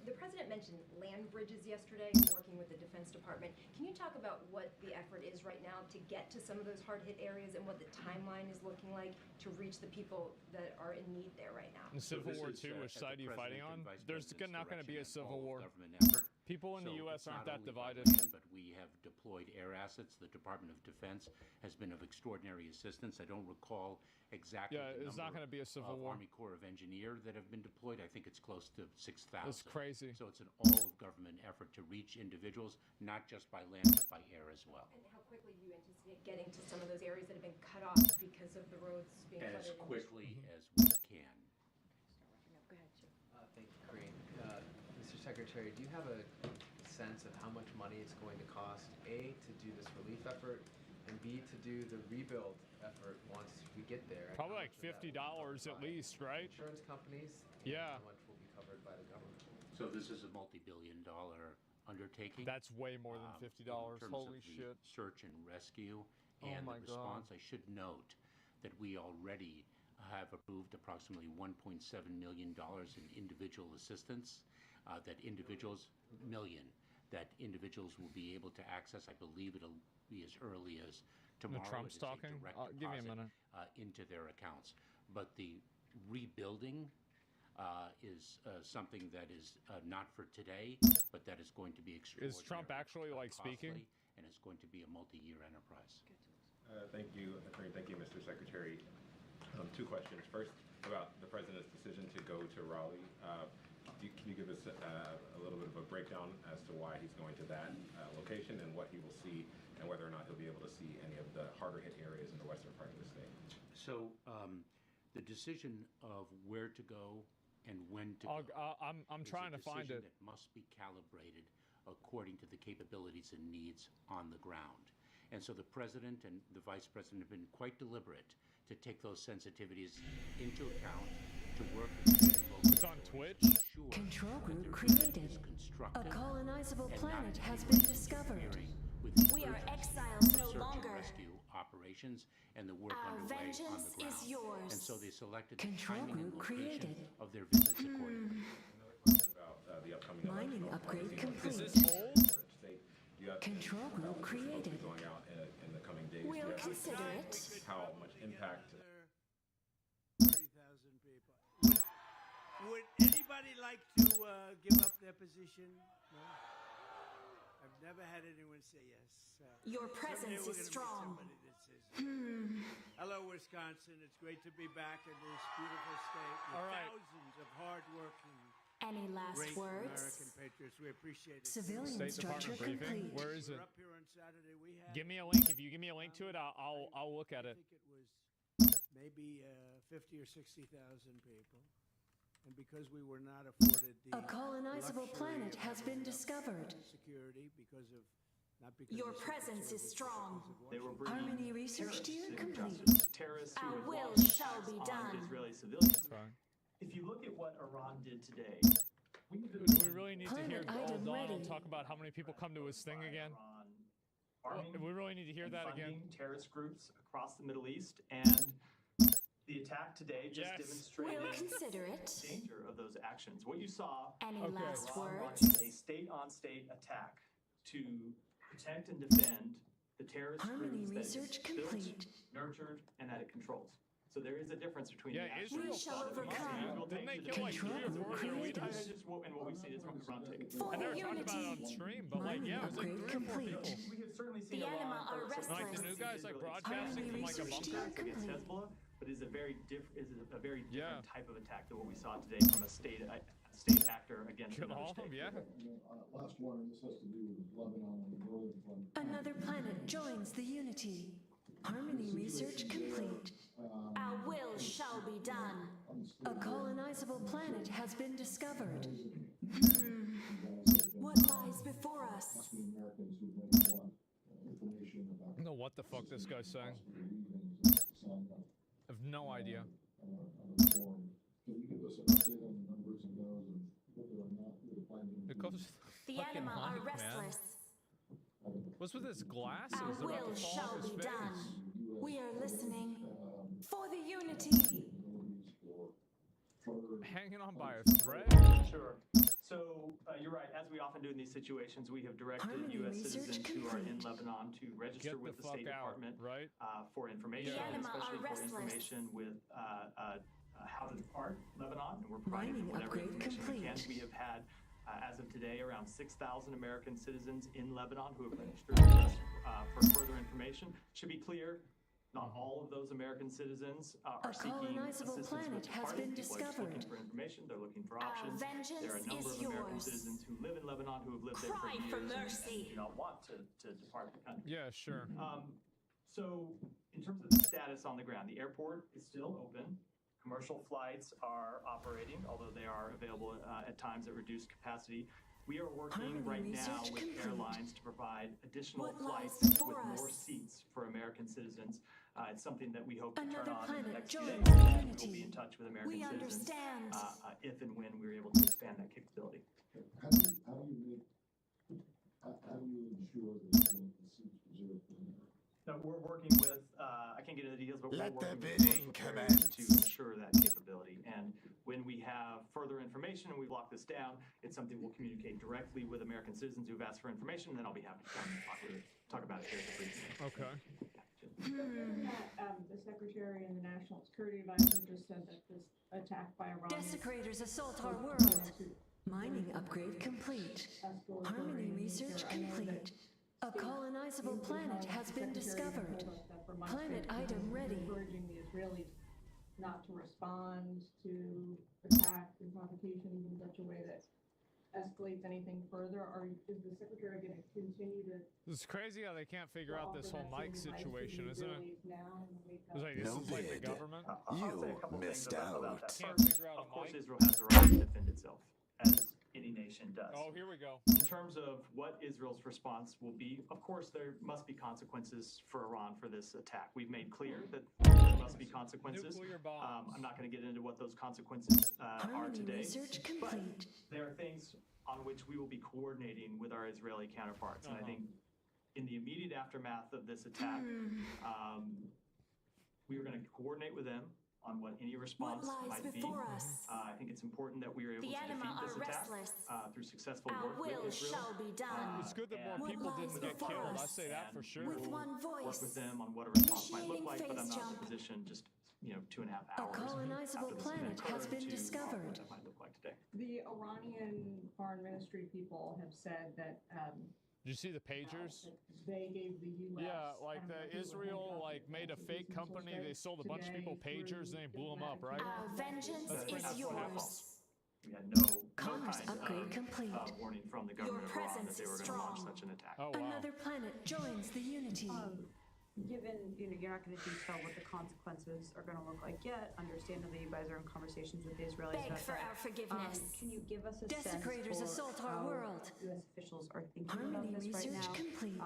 The president mentioned land bridges yesterday, working with the Defense Department. Can you talk about what the effort is right now to get to some of those hard hit areas and what the timeline is looking like to reach the people that are in need there right now? In Civil this War is, II, which at the side are you fighting President and on? Vice There's President's not going to be a direction civil and all war. government effort. People in the So U.S. it's aren't not that only by divided. land, but we have deployed air assets. The Department of Defense has been of extraordinary assistance. I don't recall exactly Yeah, the it's not number going to be a civil of war. Army Corps of Engineers that have been deployed. I think it's close to 6,000. It's crazy. So it's an all-government effort to reach individuals, not just by land, but by air as well. And how quickly do you anticipate getting to some of those areas that have been cut off because of the roads being As flooded? quickly as we can. Go ahead, Jim. Thank you, Kareem. Mr. Secretary, do you have a sense of how much money it's going to cost, A, to do this relief effort, and B, to do the rebuild effort once we get there? And Probably how like much of that will be $50 covered at by least, right? Insurance companies? And Yeah. how much will be covered by the government? So this is a multi-billion-dollar undertaking. That's way more than $50. In terms Holy of the shit. search and rescue Oh and my the response. I should note that we already have approved approximately $1.7 million in individual assistance that individuals will be able to access. I believe it'll be as early as tomorrow. Trump It is a stalking? direct Give me a deposit, minute. into their accounts. But the rebuilding is something that is not for today, but that is going to be extraordinary. Is Trump actually like speaking? And it's going to be a multi-year enterprise. Thank you, Attorney. Thank you, Mr. Secretary. Two questions. First, about the president's decision to go to Raleigh. Can you give us a little bit of a breakdown as to why he's going to that location and what he will see, and whether or not he'll be able to see any of the harder hit areas in the western part of the state? So the decision of where to go and when to go I'm is trying a to find decision it. that must be calibrated according to the capabilities and needs on the ground. And so the president and the vice president have been quite deliberate to take those sensitivities into account, to work with state and local It's on Twitch. Control group created. A colonizable planet has been discovered. We are exiles no search longer. and rescue operations and the work Our underway on vengeance the ground. is yours. And so they selected Control the timing and group location created. of their visits accordingly. About the upcoming Mining election, upgrade obviously, complete. it's an important state. You have Control group ballots created. going out in the coming days. We'll Do you have consider it. how much impact anybody like to give up their position? No? I've never had anyone say yes. Your Someday presence we're is gonna meet strong. somebody that says yes. Hello, Wisconsin. It's great to be back in this beautiful state with All right. thousands of hardworking, Any last great words? American patriots. We appreciate it. Civilian State structure Department briefing. complete. Where is it? We're up here on Saturday. We had Give me a link. If you give me a link to it, I'll look at it. I think it was maybe 50 or 60,000 people. And because we were not afforded the A colonizable luxury planet of has having been enough discovered. security because of not because Your of presence is Secret Service, strong. because of They were Washington. bringing Harmony research tier complete. terrorists who Our had will launched shall attacks be on done. Israeli civilians. Fine. If you look at what Iran did today, Do we really need to hear Planet old item Donald ready. talk about how many people come to his thing again? arming We really need to hear and that funding again. terrorist groups across the Middle East, and the attack today just Yes. demonstrated We'll consider it. the danger of those actions. What you saw Any Okay. last Iran words? launching a state-on-state attack to protect and defend the terrorist Harmony groups that research it built, complete. nurtured, and that it controls. So there is a difference between Yeah, the actions Israel We shall fucked them up, overcome. man. Israel Didn't they takes kill like the 3 or 4 Control Israelis? That's just what, and what we've seen is from Iran taking. For I never talked about it on unity. stream, but like, yeah, it was like Mining 3 or 4 upgrade people. We have certainly seen The Iran anima are or certainly Like the new guys like broadcasting from like a Harmony bunker. research against complete. Hezbollah, but is a very very different Yeah. type of attack than what we saw today from a state actor against Kill another all of state. them, yeah. Last one, this has to do with Lebanon and the northern front. Another planet joins the unity. Harmony research complete. Our will shall be done. A colonizable planet has been discovered. What lies before us? Must be Americans who maybe want information I about don't know what the fuck this guy's saying. sign up I have no idea. on a forum. Can you give us an update on the numbers of those and whether or not we're finding? It goes The fucking anima are Mike, man. restless. What's with his glasses Our about will to fall shall off his be face? done. We are listening for the unity. Hanging on by a thread? Sure. So you're right. As we often do in these situations, we have directed Harmony U.S. research citizens who are in complete. Lebanon to register Get with the the fuck State out, Department right? for information, The anima especially are for restless. information with how to depart Lebanon, and we're providing Mining whatever upgrade information we can. complete. We have had, as of today, around 6,000 American citizens in Lebanon who have registered with us for further information. Should be clear. Not all of those American citizens are A seeking colonizable assistance planet with has departing. been People are just looking discovered. for information. They're looking for Our options. vengeance There are a number is of American yours. citizens who live in Lebanon who have lived there Cry for for years mercy. and do not want to depart the country. Yeah, sure. So, in terms of the status on the ground, the airport is still open. Commercial flights are operating, although they are available at times at reduced capacity. We are working Harmony right now research with complete. airlines to provide additional What lies flights with before more us? seats for American citizens. It's something that we hope to turn Another on in the planet next few joins days. the And unity. we'll be in touch with American We citizens understand. if and when we're able to expand that capability. How do you ensure that the seats preserved for the No, we're working with, I can't get into the details, but Let we're the working with bidding commercial carriers commence. to ensure that capability. And when we have further information and we've locked this down, it's something we'll communicate directly with American citizens who've asked for information, and then I'll be happy to come and talk about it here at the briefing. Okay. Given that the Secretary and the National Security Advisor just said that this attack by Iran is Desecrators assault our world. Mining upgrade complete. Harmony research complete. A colonizable planet has been discovered. Planet item ready. Encouraging the Israelis not to respond to attacks and provocation in such a way that escalates anything further. Is the Secretary going to continue to It's crazy how they can't figure out this whole mic situation, isn't it? now in the wake It's like, this No is like the bid. government. I'll say a couple things missed about out. that. Can't First, figure out a of course, mic. Israel has the right to defend itself, as any nation does. Oh, here we go. In terms of what Israel's response will be, of course, there must be consequences for Iran for this attack. We've made clear that there must be consequences. Nuclear bombs. I'm not going to get into what those consequences are Harmony today. research But complete. there are things on which we will be coordinating with our Israeli counterparts. And I think in the immediate aftermath of this attack, we are going to coordinate with them on what any response lies might be. before us? I think it's important that we are able The to defeat anima this are attack restless. through successful Our work with will Israel. shall be done. It's good that more What people lies didn't get before killed. I us? say that for sure. With one Work voice. with them on what a response might look Initiating like, but I'm phase not in a jump. position just 2.5 A hours colonizable after this planet event has been to discovered. what that might look like today. The Iranian Foreign Ministry people have said that Did you see the pagers? they gave the U.S. Yeah, like kind of the a Israel heads up made a that fake these company. missiles They sold a bunch of people today pagers and they blew them up, right? Our vengeance That's is what happened. yours. We had no Commerce kind upgrade of complete. warning from the Your government of Iran that presence they were is going to launch strong. such an attack. Oh, wow. Another planet joins the Unity. Given you're not going to detail what the consequences are going to look like yet, understandably you guys are in conversations with the Israelis Beg about for that. our forgiveness. Can you give us a Desecrators sense assault for our how world. U.S. officials are thinking Harmony about this right research now? complete.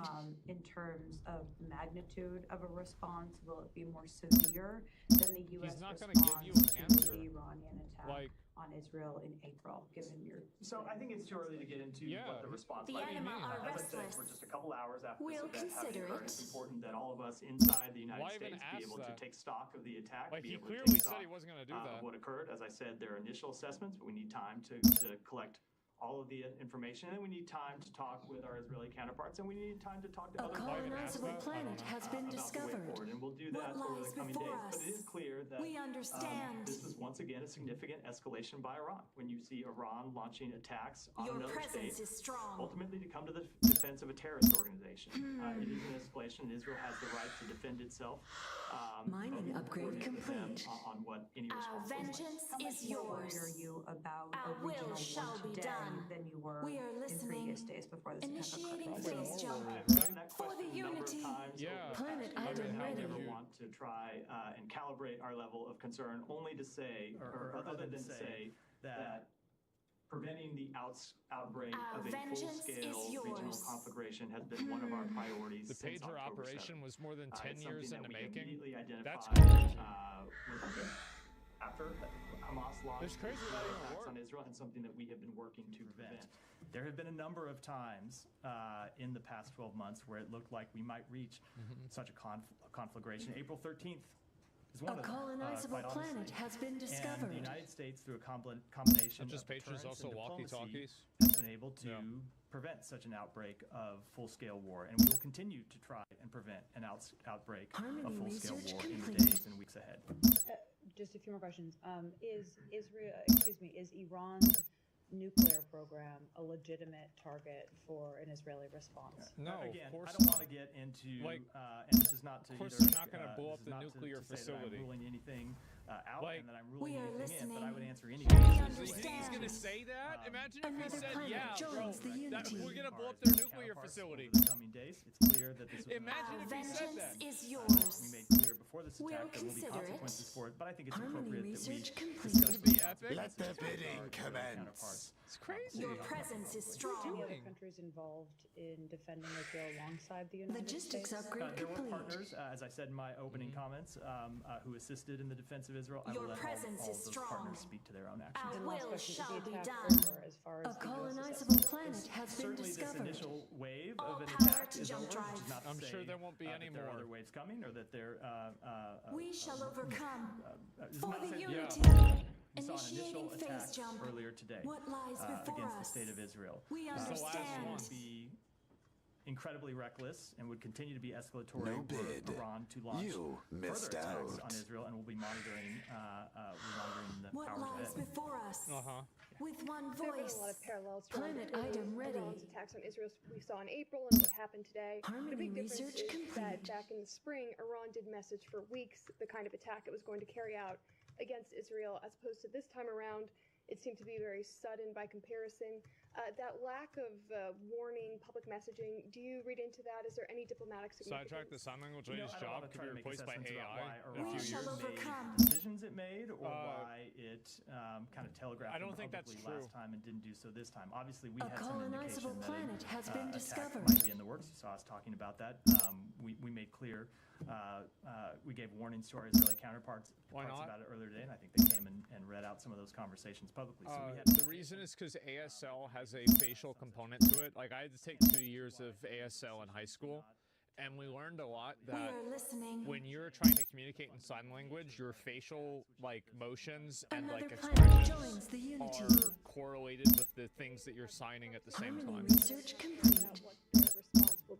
In terms of magnitude of a response, will it be more severe than the U.S. He's not response gonna give you an to answer. the Iranian attack Like- on Israel in April? Given your So I think it's too early to get into what the response The might be. anima are As I said, restless. we're just a couple hours after We'll this event having consider occurred. it. It's important that all of us inside the United Why even States be ask able that? to take stock of the attack, Like, be he able to clearly take said stock he wasn't gonna do that. of what occurred. As I said, there are initial assessments, but we need time to collect all of the information, and we need time to talk with our Israeli counterparts, and we need time to talk to A other colonizable planet has been about the way discovered. forward, and we'll do What that over lies the coming before days. But it is clear that We understand. this is once again a significant escalation by Iran. When you see Iran launching attacks on Your another presence state, is strong. ultimately to come to the defense of a terrorist organization. It is an escalation, and Israel has the right to defend itself. Mining but upgrade coordinate with them complete. on what any Our response looks like. vengeance How much is more yours. worried are you about Our a will regional shall war be today done. than you were We are in listening. previous days before this attack Initiating occurred? phase jump. I've gotten that For the question a number of unity. times over Yeah. the Planet past item year. I ready. never want to try and calibrate our level of concern, only to say, or other than to say that preventing the outbreak Our of a vengeance full-scale is regional yours. conflagration has been one of our priorities The since pager October operation 7th. was more than 10 It's years something in the that we making. immediately That's identified, crazy. after Hamas launched It's crazy that even attacks worked. on Israel, and something that we have been working to prevent. There have been a number of times in the past 12 months where it looked like we might reach such a conflagration. April 13th is one A of them. colonizable quite planet honestly. has been And discovered. the United States, through a combination Not just of pagers, deterrence also and diplomacy, walkie-talkies. has been able to prevent such an outbreak of full-scale war, and we will continue to try and prevent an outbreak Harmony of full-scale research war in the complete. days and weeks ahead. Just a few more questions. Is Iran's nuclear program a legitimate target for an Israeli response? No, Again, of course I don't not. want to get into, Like, and this is not to of course either, they're not gonna blow this up is the not nuclear to say that facility. I'm ruling anything out Like, and that I'm We ruling are anything in, but I would listening. answer any We question. understand. He's gonna say that? Imagine if he Another said, planet yeah, bro, joins the that unity. we're gonna blow up their nuclear facility. Over the coming days, it's clear that this was Imagine Our if he said vengeance that. is yours. we made clear before this We'll attack there will be consider it. consequences for it, but I think it's Harmony appropriate that we research complete. discuss It'd those be epic. Let the consequences with bidding our commence. counterparts. It's crazy. Your presence is strong. Any other countries involved in defending Israel alongside the United Logistics States? upgrade There were complete. partners, as I said in my opening comments, who assisted in the defense of Israel. I Your will let presence all is of those strong. partners speak to their own actions. Our And last will question, is shall the be attack done. over as far A as the US colonizable assessment? planet has been Certainly, this discovered. initial wave All of an power attack to is jump over, drive. which is not to I'm sure say, there won't be any that there are more. other waves coming, or that there. We shall overcome. it's For not the said- unity. We saw an initial Initiating phase attack jump. earlier today What lies before against us? the state of Israel. We It understand. would be incredibly reckless and would continue to be escalatory No for bid. Iran to launch You missed further attacks out. on Israel, and we'll be monitoring the What powers lies ahead. before us? With one There have been voice. a lot of parallels from Planet item ready. Iran's attacks on Israel we saw in April and what happened today. Harmony the big difference research is complete. that back in the spring, Iran did message for weeks the kind of attack it was going to carry out against Israel, as opposed to this time around, it seemed to be very sudden by comparison. That lack of warning, public messaging, do you read into that? Is there any diplomatic significance? Sidetrack the sign language You know, ladies' I don't job wanna could try be to make replaced by assessments about AI why in a Iran few We shall years. overcome. Decisions it made, or why it kind of telegraphed I don't them think that's publicly true. last time and didn't do so this time. Obviously, we A had some colonizable indication that planet has been attack discovered. might be in the works. You saw us talking about that. We made clear, we gave warnings to our Israeli counterparts not? about it earlier today, and I think they came and read out some of those conversations publicly. So we had The reason is because ASL has a facial component to it. Like, I had to take 2 years of ASL in high school, and we learned a lot We that are listening. when you're trying to communicate in sign language, your facial motions and Another like planet expressions joins the unity. are correlated with the things that you're signing at the same Harmony time. research complete. What their response will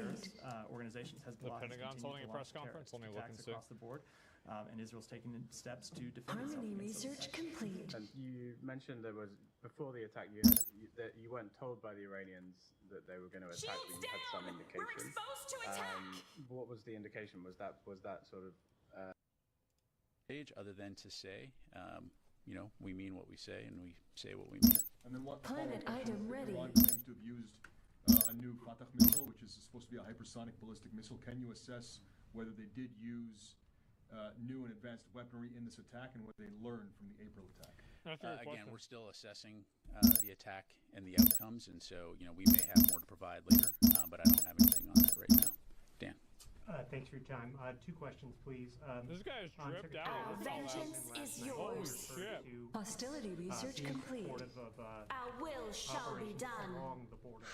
complete. organizations, The Hezbollah has Pentagon's continued holding to a press launch conference. Let me look attacks and see. across the board, and Israel's taking steps to defend itself Harmony against those research attacks. complete. And you mentioned there was, before the attack, that you weren't told by the Iranians that they were going to attack, but you had some indication. We're exposed to attack! What was the indication? Was that sort of Page other than to say, you know, we mean what we say and we say what we mean. And then what? Planet item ready. Iran claims to have used a new Fatah missile, which is supposed to be a hypersonic ballistic missile. Can you assess whether they did use new and advanced weaponry in this attack and what they learned from the April attack. Again, we're still assessing the attack and the outcomes, and so we may have more to provide later, but I don't have anything on that right now. Dan. Thanks for your time. 2 questions, please. This guy is dripped out. Our vengeance is yours. Hostility research complete. Our will shall be done. Along the border.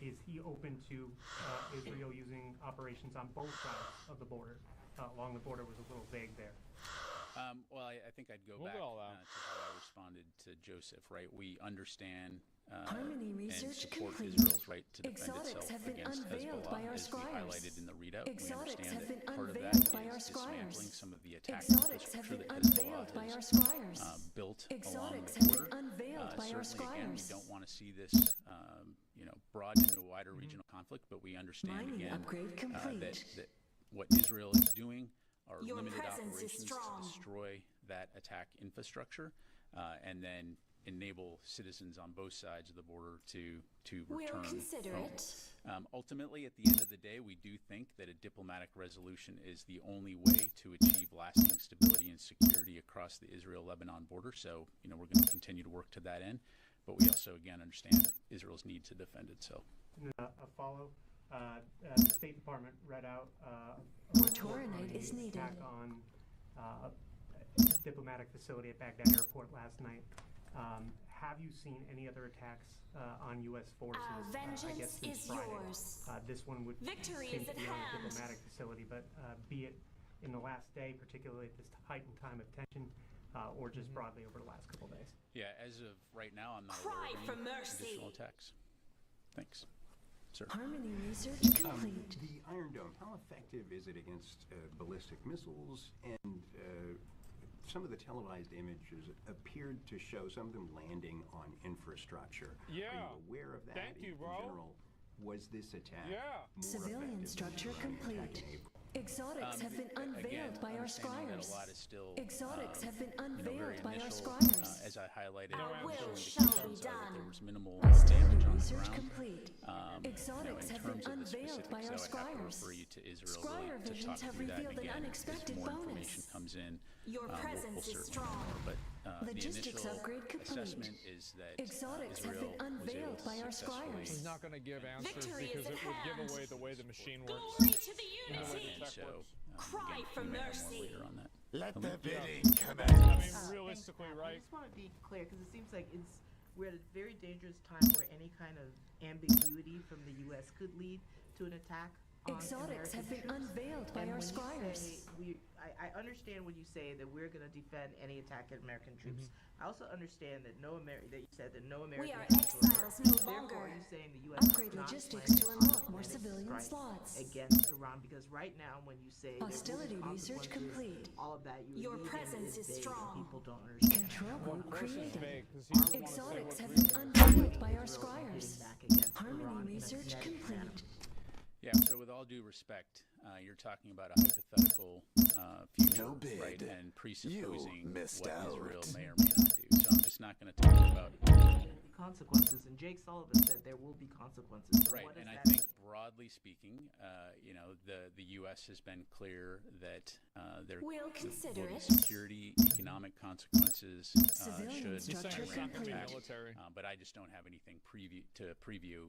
Is he open to Israel using operations on both sides of the border? Along the border was a little vague there. Well, I think I'd go back to how I responded to Joseph, right? We understand Harmony and research support complete. Israel's right to defend Exotics itself have been against unveiled Hezbollah, by our as we scribes. highlighted in the readout. Exotics we have understand been that part of unveiled that by is our dismantling scribes. some of the attack Exotics have infrastructure been that Hezbollah unveiled by our has scribes. built Exotics along the have border. been unveiled by our Certainly, again, we scribes. don't want to see this, broaden into a wider regional conflict, but we understand Mining again upgrade complete. that what Israel is doing are Your limited presence is operations to strong. destroy that attack infrastructure, and then enable citizens on both sides of the border to We'll return consider home. it. Ultimately, at the end of the day, we do think that a diplomatic resolution is the only way to achieve lasting stability and security across the Israel-Lebanon border. So, we're going to continue to work to that end. But we also, again, understand Israel's need to defend itself. A follow. The State Department read out a Motorinite is needed. attack on a diplomatic facility at Baghdad Airport last night. Have you seen any other attacks on U.S. forces? Our vengeance I guess since is Friday. yours. This one would Victory seem is to at be on a hand. diplomatic facility, but be it in the last day, particularly at this heightened time of tension, or just broadly over the last couple of days. Yeah, as of right now, I'm not Cry aware of for any mercy. additional attacks. Thanks. Sir. Harmony research complete. The Iron Dome, how effective is it against ballistic missiles? And some of the televised images appeared to show some of them landing on infrastructure. Yeah. Are you aware of that? Thank you, in bro. general, was this attack more Civilian effective structure than the attack complete. in April? Exotics have been unveiled by our understanding that scribes. a lot is still, Exotics have been very unveiled by our initial, scribes. as I highlighted, Our in will the shall details be are that done. there was minimal Hostility damage on the research ground. complete. Exotics in have been terms of the unveiled by specifics, our though, I have to scribes. refer you to Israel Scryer really to visions talk have through that. revealed And an again, unexpected as more bonus. information comes in, Your presence we'll is certainly strong. know more. But Logistics the initial upgrade complete. assessment is that Exotics have Israel been unveiled was by able our to successfully scribes. He's not going to give answers Victory because is it at would give hand. away the way the machine works. Glory to the And the way unity. the tech so works. Cry again, for we may have more mercy. later on that. Let the bidding I commence. mean, realistically, I right? just want to be clear because it seems like we're at a very dangerous time where any kind of ambiguity from the U.S. could lead to an attack on Exotics American have been troops. unveiled by And our when you scribes. say I understand when you say that we're going to defend any attack at American troops. I also understand that that you said that no American We are troops will hurt. exiles no Therefore, longer. are you saying the U.S. Upgrade is not logistics planning to a unlock more kinetic civilian strike slots. against Iran? Because right now, when you say Hostility there will be research consequences, complete. all of that Your leaving presence is vague and strong. people don't understand. Control Well, group of course it's created. vague, 'cause he doesn't wanna say Exotics what have reason been it's unveiled by our Israel scribes. hitting back against Iran Harmony in a research kinetic complete. manner. Yeah, so with all due respect, you're talking about a hypothetical future, No bid. right? And presupposing missed what out. Israel may or may not do. So I'm just not going to talk about Consequences, and Jake Sullivan said there will be consequences. So right. what And does I that think mean? broadly speaking, the U.S. has been clear that there We'll consider will be it. security, economic consequences Civilian should structure Iran complete. attack. Military. But I just don't have anything to preview.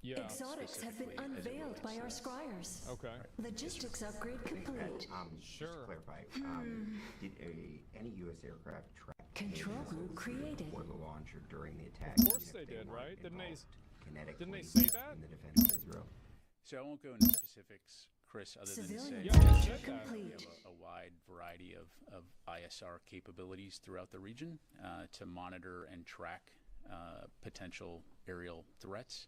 Exotics have been specifically as it unveiled by our relates to that. scribers. Okay. Logistics upgrade complete. Just to clarify, did any U.S. aircraft track Control group created. before the launch or during the attack? Of course even if they did, weren't right? Didn't they kinetically say that? in the defense of Israel? So I won't go into specifics, Chris, other than to say Civilian that structure we complete. have a wide variety of ISR capabilities throughout the region to monitor and track potential aerial threats,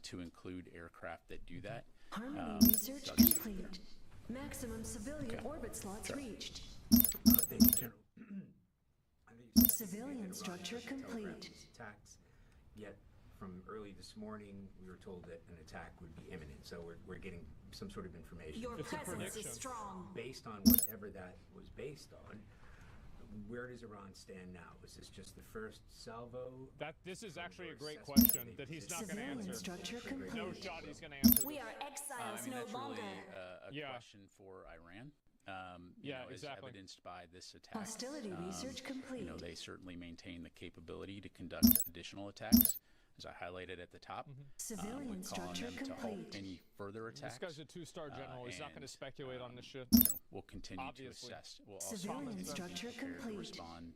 to include aircraft that do that. Harmony research so I'll just- complete. Maximum civilian orbit slots reached. Thank you, General. I think you said Civilian that structure Iran had telegraphed complete. these attacks, yet from early this morning, we were told that an attack would be imminent. So we're getting some sort of information. Your presence is strong. Based on whatever that was based on, where does Iran stand now? Is this just the first salvo? This is actually a great assessment question that he's not going to Civilian answer. structure There's no complete. shot he's going to answer. We this. are exiles I mean, no that's longer. really a question for Iran. Yeah, as exactly. evidenced by this attack. Hostility research complete. They certainly maintain the capability to conduct additional attacks, as I highlighted at the top. Civilian we're calling structure them to halt complete. any further attacks. This guy's a 2-star general. He's not going to speculate on this shit. We'll continue Obviously. to assess. We'll also Civilian continue to structure be prepared complete. to respond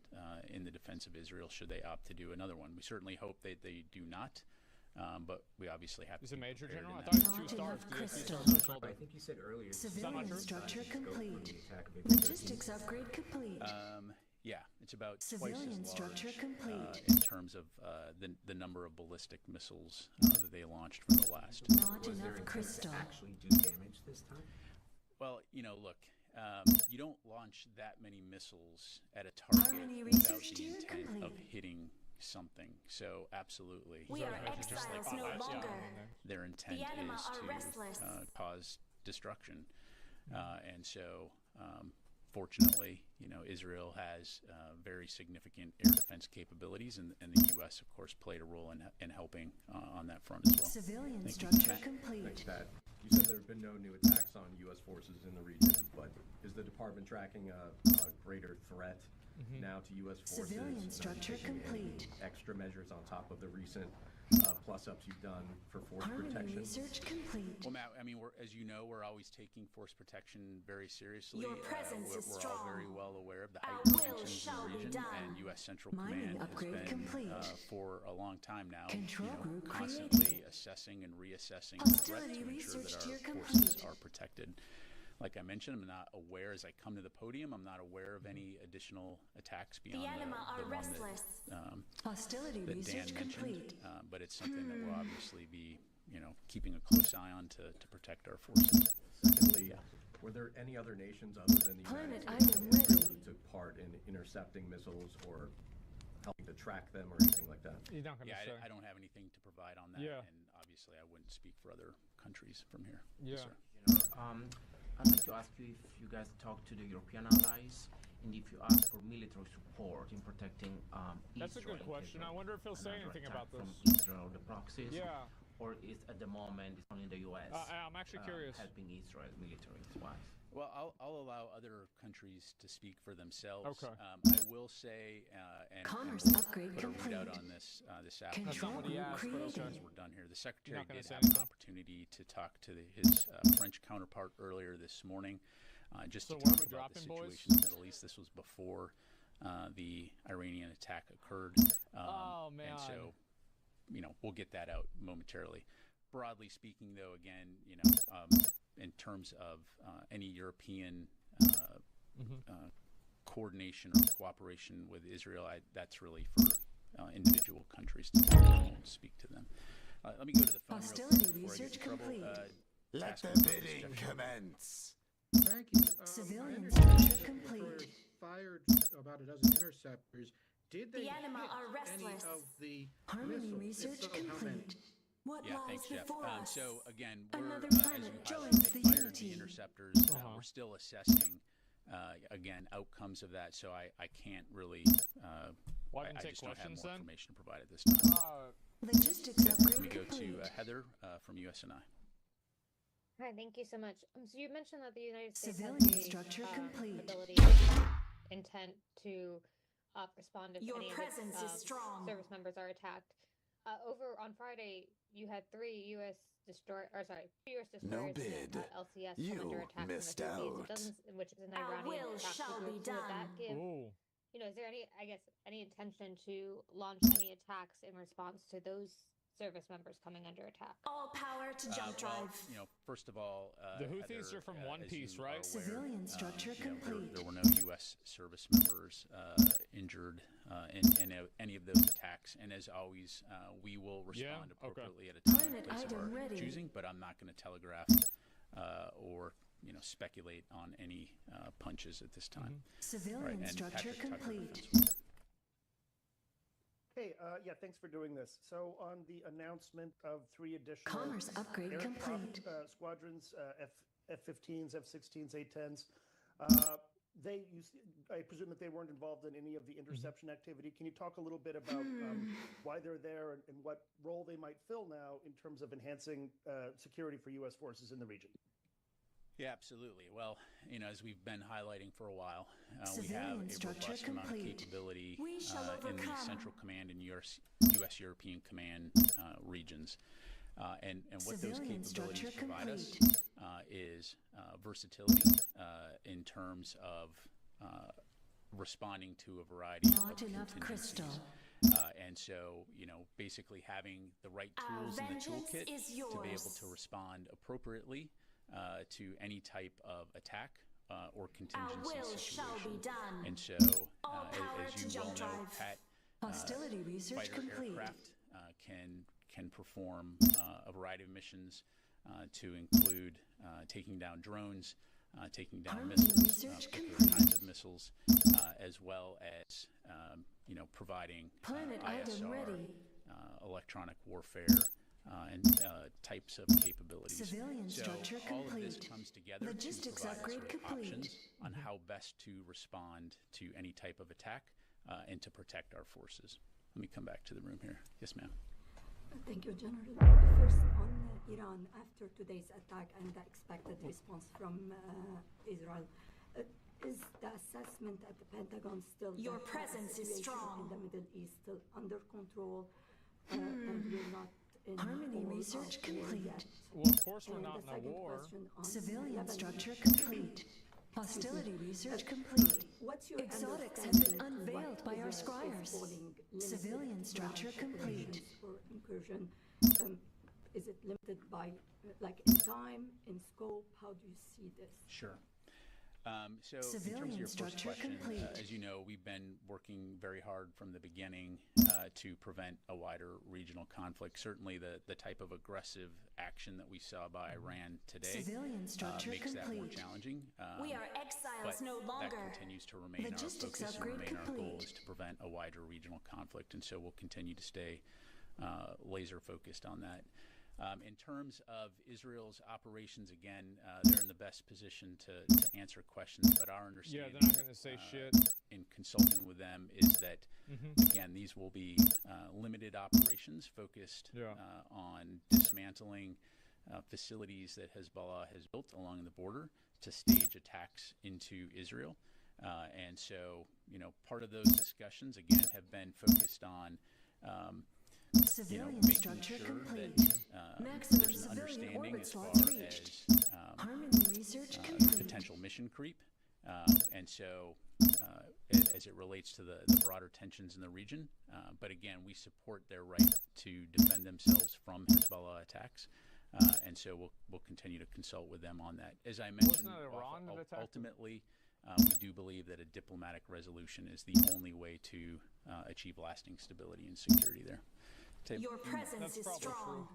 in the defense of Israel should they opt to do another one. We certainly hope that they do not. But we obviously have to. He's a be major prepared general? in I that thought he was 2 stars. Crystal. I think you said earlier. Civilian structure scope for the complete. attack of April 13th. Logistics upgrade complete. Yeah, it's about Civilian twice as structure large complete. in terms of the number of ballistic missiles that they launched from the last. Not Was there enough intent crystal. to actually do damage this time? Well, look, you don't launch that many missiles at a target Harmony without research the tier intent of complete. hitting something. So, absolutely. We are exiles no longer. Their intent The anima is are to restless. cause destruction. And so, fortunately, Israel has very significant air defense capabilities, and the U.S., of course, played a role in helping on that front as well. Civilian Thank you. structure Matt? complete. Thanks, Pat. You said there have been no new attacks on U.S. forces in the region, but is the department tracking a greater threat now to U.S. forces? Civilian Are you structure taking any complete. extra measures on top of the recent plus-ups you've done for force Harmony protection? research complete. Well, Matt, I mean, as you know, we're always taking force protection very seriously. Your presence we're, is we're strong. all very well aware of the Our heightened will tensions in shall the be region, done. and U.S. Central Mining Command upgrade has been complete. For a long time now, Control group constantly assessing and reassessing the threat Hostility to ensure research that tier our forces complete. are protected. Like I mentioned, I'm not aware, as I come to the podium, I'm not aware of any additional attacks beyond The anima are one restless. that, Hostility that Dan research mentioned. complete. But it's something that we'll obviously be, keeping a close eye on to protect our forces. Secondly, were there any other nations other than the Planet United States item and Israel ready. who took part in intercepting missiles or helping to track them or anything like that? You're not going to Yeah, say. I don't have anything to provide on that, Yeah. and obviously I wouldn't speak for other countries from here. Yeah. Yes, sir. I'd like to ask you if you guys talk to the European allies and if you ask for military support in protecting That's a Israel good in question. case I of wonder if he'll say another anything attack about from this. Israel, the proxies, Yeah. or is at the moment it's only the U.S. I'm actually curious. helping Israel military-wise. Well, I'll allow other countries to speak for themselves. Okay. I will say, and Commerce we'll upgrade put a complete. readout on this this afternoon. That's not what he asked, but okay. As we're done here, the secretary You're not gonna did say have an anything? opportunity to talk to his French counterpart earlier this morning, just So to where talk we about the dropping, boys? situation in the Middle East. This was before the Iranian attack occurred. Oh, man. And so, we'll get that out momentarily. Broadly speaking, though, again, in terms of any European coordination or cooperation with Israel, that's really for individual countries to talk. I won't speak to them. Let me go to the phone Hostility real quick before I get research in trouble. complete. Let Task the Force bidding discussion. commence. Thank you. Civilian I structure understand that complete. the fired about a dozen interceptors. Did they The anima hit are any restless. of the Harmony missiles? research If so, how many? complete. What Yeah, lies thanks, Jeff. before us? So again, we're, Another as planet you joins highlighted, the they fired unity. the interceptors. We're still assessing, again, outcomes of that. So I can't really. Well, I can I take just don't have questions more then? information to provide at this time. Logistics Let upgrade me go to complete. Heather from USNI. Hi, thank you so much. So you mentioned that the United States Civilian has the structure complete. ability, intent to respond if Your any presence of is its strong. service members are attacked. Over on Friday, you had 3 U.S. destroyers No and, bid. LCS You come under attack missed from the Houthis. out. It doesn't, which is an Our Iranian will proxy shall group. be So would that done. give, Ooh. is there any intention to launch any attacks in response to those service members coming under attack? All power to jump drive. Well, first of all, The Houthis Heather, are from One as Piece, you right? are aware, Civilian structure complete. There were no U.S. service members injured in any of those attacks, and as always, we will respond appropriately at a time and Planet place of item our ready. choosing. But I'm not going to telegraph or speculate on any punches at this time. Civilian All right, and structure Patrick Tucker, complete. Defense. Hey, yeah, thanks for doing this. So on the announcement of 3 additional Commerce upgrade aircraft complete. squadrons, F-15s, F-16s, A-10s, I presume that they weren't involved in any of the interception activity. Can you talk a little bit about why they're there and what role they might fill now in terms of enhancing security for U.S. forces in the region? Yeah, absolutely. Well, as we've been highlighting for a while, we have a robust amount of capability in the Central Command and U.S. European Command regions. And what those capabilities provide us is versatility in terms of responding to a variety of contingencies. And so, basically having the right tools in the toolkit to be able to respond appropriately to any type of attack or contingency situation. And so, as you well know, Pat, Hostility research fighter complete. aircraft can perform a variety of missions to include taking down drones, taking down missiles, particular kinds of missiles, as well as providing ISR, electronic warfare, and types of capabilities. Civilian so structure all complete. of this comes together Logistics to provide us upgrade with complete. options on how best to respond to any type of attack and to protect our forces. Let me come back to the room here. Yes, ma'am. Thank you, General. First, on Iran, after today's attack and the expected response from Israel, is the assessment at the Pentagon still Your that presence the is situation strong. in the Middle East still under control, and we're not in Harmony all research out war complete. yet? Well, of course we're And not the in a second war. question on Civilian Lebanon. structure complete. Hostility research complete. What's your Exotics have been understanding to what unveiled by our Israel is scryers. calling limited Civilian ground structure complete. operations for incursion? Is it limited by, like, in time, in scope? How do you see this? Sure. So Civilian in terms of your first structure question, complete. as you know, we've been working very hard from the beginning to prevent a wider regional conflict. Certainly the type of aggressive action that we saw by Iran today Civilian structure makes that more complete. challenging. We are exiles but no longer. That continues to remain Logistics our focus and upgrade remain our goal complete. is to prevent a wider regional conflict. And so we'll continue to stay laser focused on that. In terms of Israel's operations, again, they're in the best position to answer questions, but our understanding they're not gonna say shit. in consulting with them is that, again, these will be limited operations focused on dismantling facilities that Hezbollah has built along the border to stage attacks into Israel. And so, part of those discussions, again, have been focused on Civilian making structure sure complete. that Maximum there's an civilian understanding orbit as far slots reached. as Harmony research complete. potential mission creep. And so, as it relates to the broader tensions in the region, but again, we support their right to defend themselves from Hezbollah attacks. And so we'll continue to consult with them on that. As I mentioned, Wasn't it Iran that attacked them? ultimately, we do believe that a diplomatic resolution is the only way to achieve lasting stability and security there. Your presence is strong.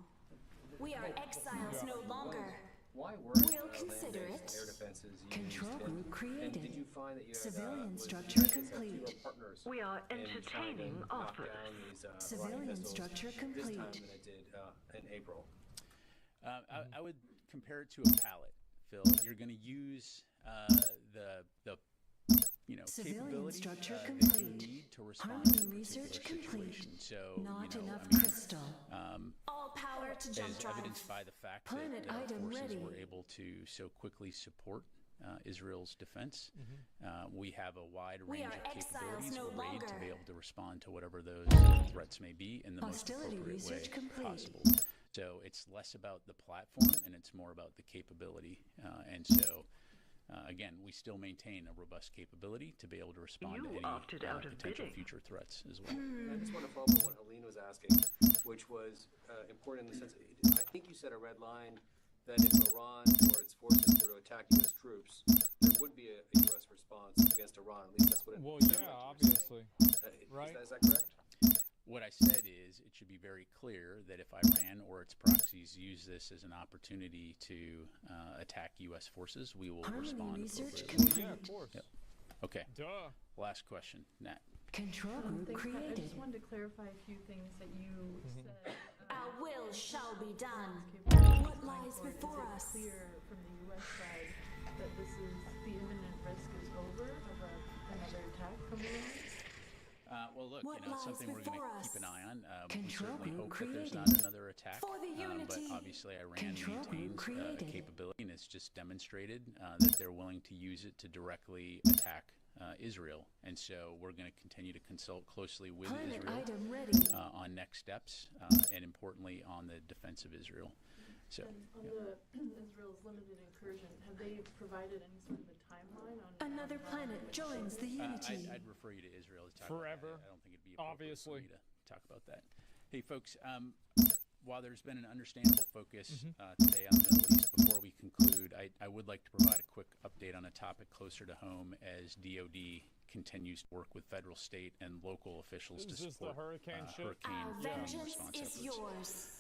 We are exiles no longer. Why were We'll consider it. air defenses used? Control group And created. did you find that you had, Civilian was structure United States had complete. fewer partners We are in trying to entertaining knock offers. down these, Iranian Civilian missiles structure this complete. time than it did in April? I would compare it to a pallet, Phil. You're going to use the Civilian capability structure that you complete. need to respond Harmony to a research particular complete. situation. So, Not enough I mean, crystal. All power to jump as drive. evidenced by the fact Planet that our item forces ready. were able to so quickly support Israel's defense. We have a wide We range are of exiles capabilities no arrayed to longer. be able to respond to whatever those threats may be in the Hostility most appropriate way research complete. possible. So it's less about the platform and it's more about the capability. And so, again, we still maintain a robust capability to be able to respond to any potential future threats as well. I just want to follow up on what Helene was asking, which was important in the sense, I think you said a red line that if Iran or its forces were to attack U.S. troops, there would be a U.S. response against Iran. At least that's what it Well, sounded yeah, like you were obviously. saying. Right? Is that correct? What I said is it should be very clear that if Iran or its proxies use this as an opportunity to attack U.S. forces, we will Harmony respond research appropriately. Yeah, of course. Yep. Okay. Duh. Last question, Nat. Control group Thanks, Pat. I created. just wanted to clarify a few things that you said. Our will shall be done. What lies before us? Clear from the U.S. side that this is the imminent risk is over, What you know, it's lies something we're going before to us? keep an eye on. We Control certainly group hope that there's not created. another attack. For the But unity. obviously, Iran Control group maintains created. capability and has just demonstrated that they're willing to use it to directly attack Israel. And so we're going to continue to consult closely with Planet Israel item ready. on next steps and importantly on the defense of Israel. So, and on the Israel's limited incursion, have they provided any sort of a timeline on Another planet joins the unity. I'd refer you to Israel to talk Forever. about that. I don't think it'd be appropriate Obviously. for me to talk about that. Hey, folks, while there's been an understandable focus today on the Middle East, before we conclude, I would like to provide a quick update on a topic closer to home as DoD continues to work with federal, state, and local officials to Is this support the hurricane shit? hurricane Vengeance response is efforts. yours.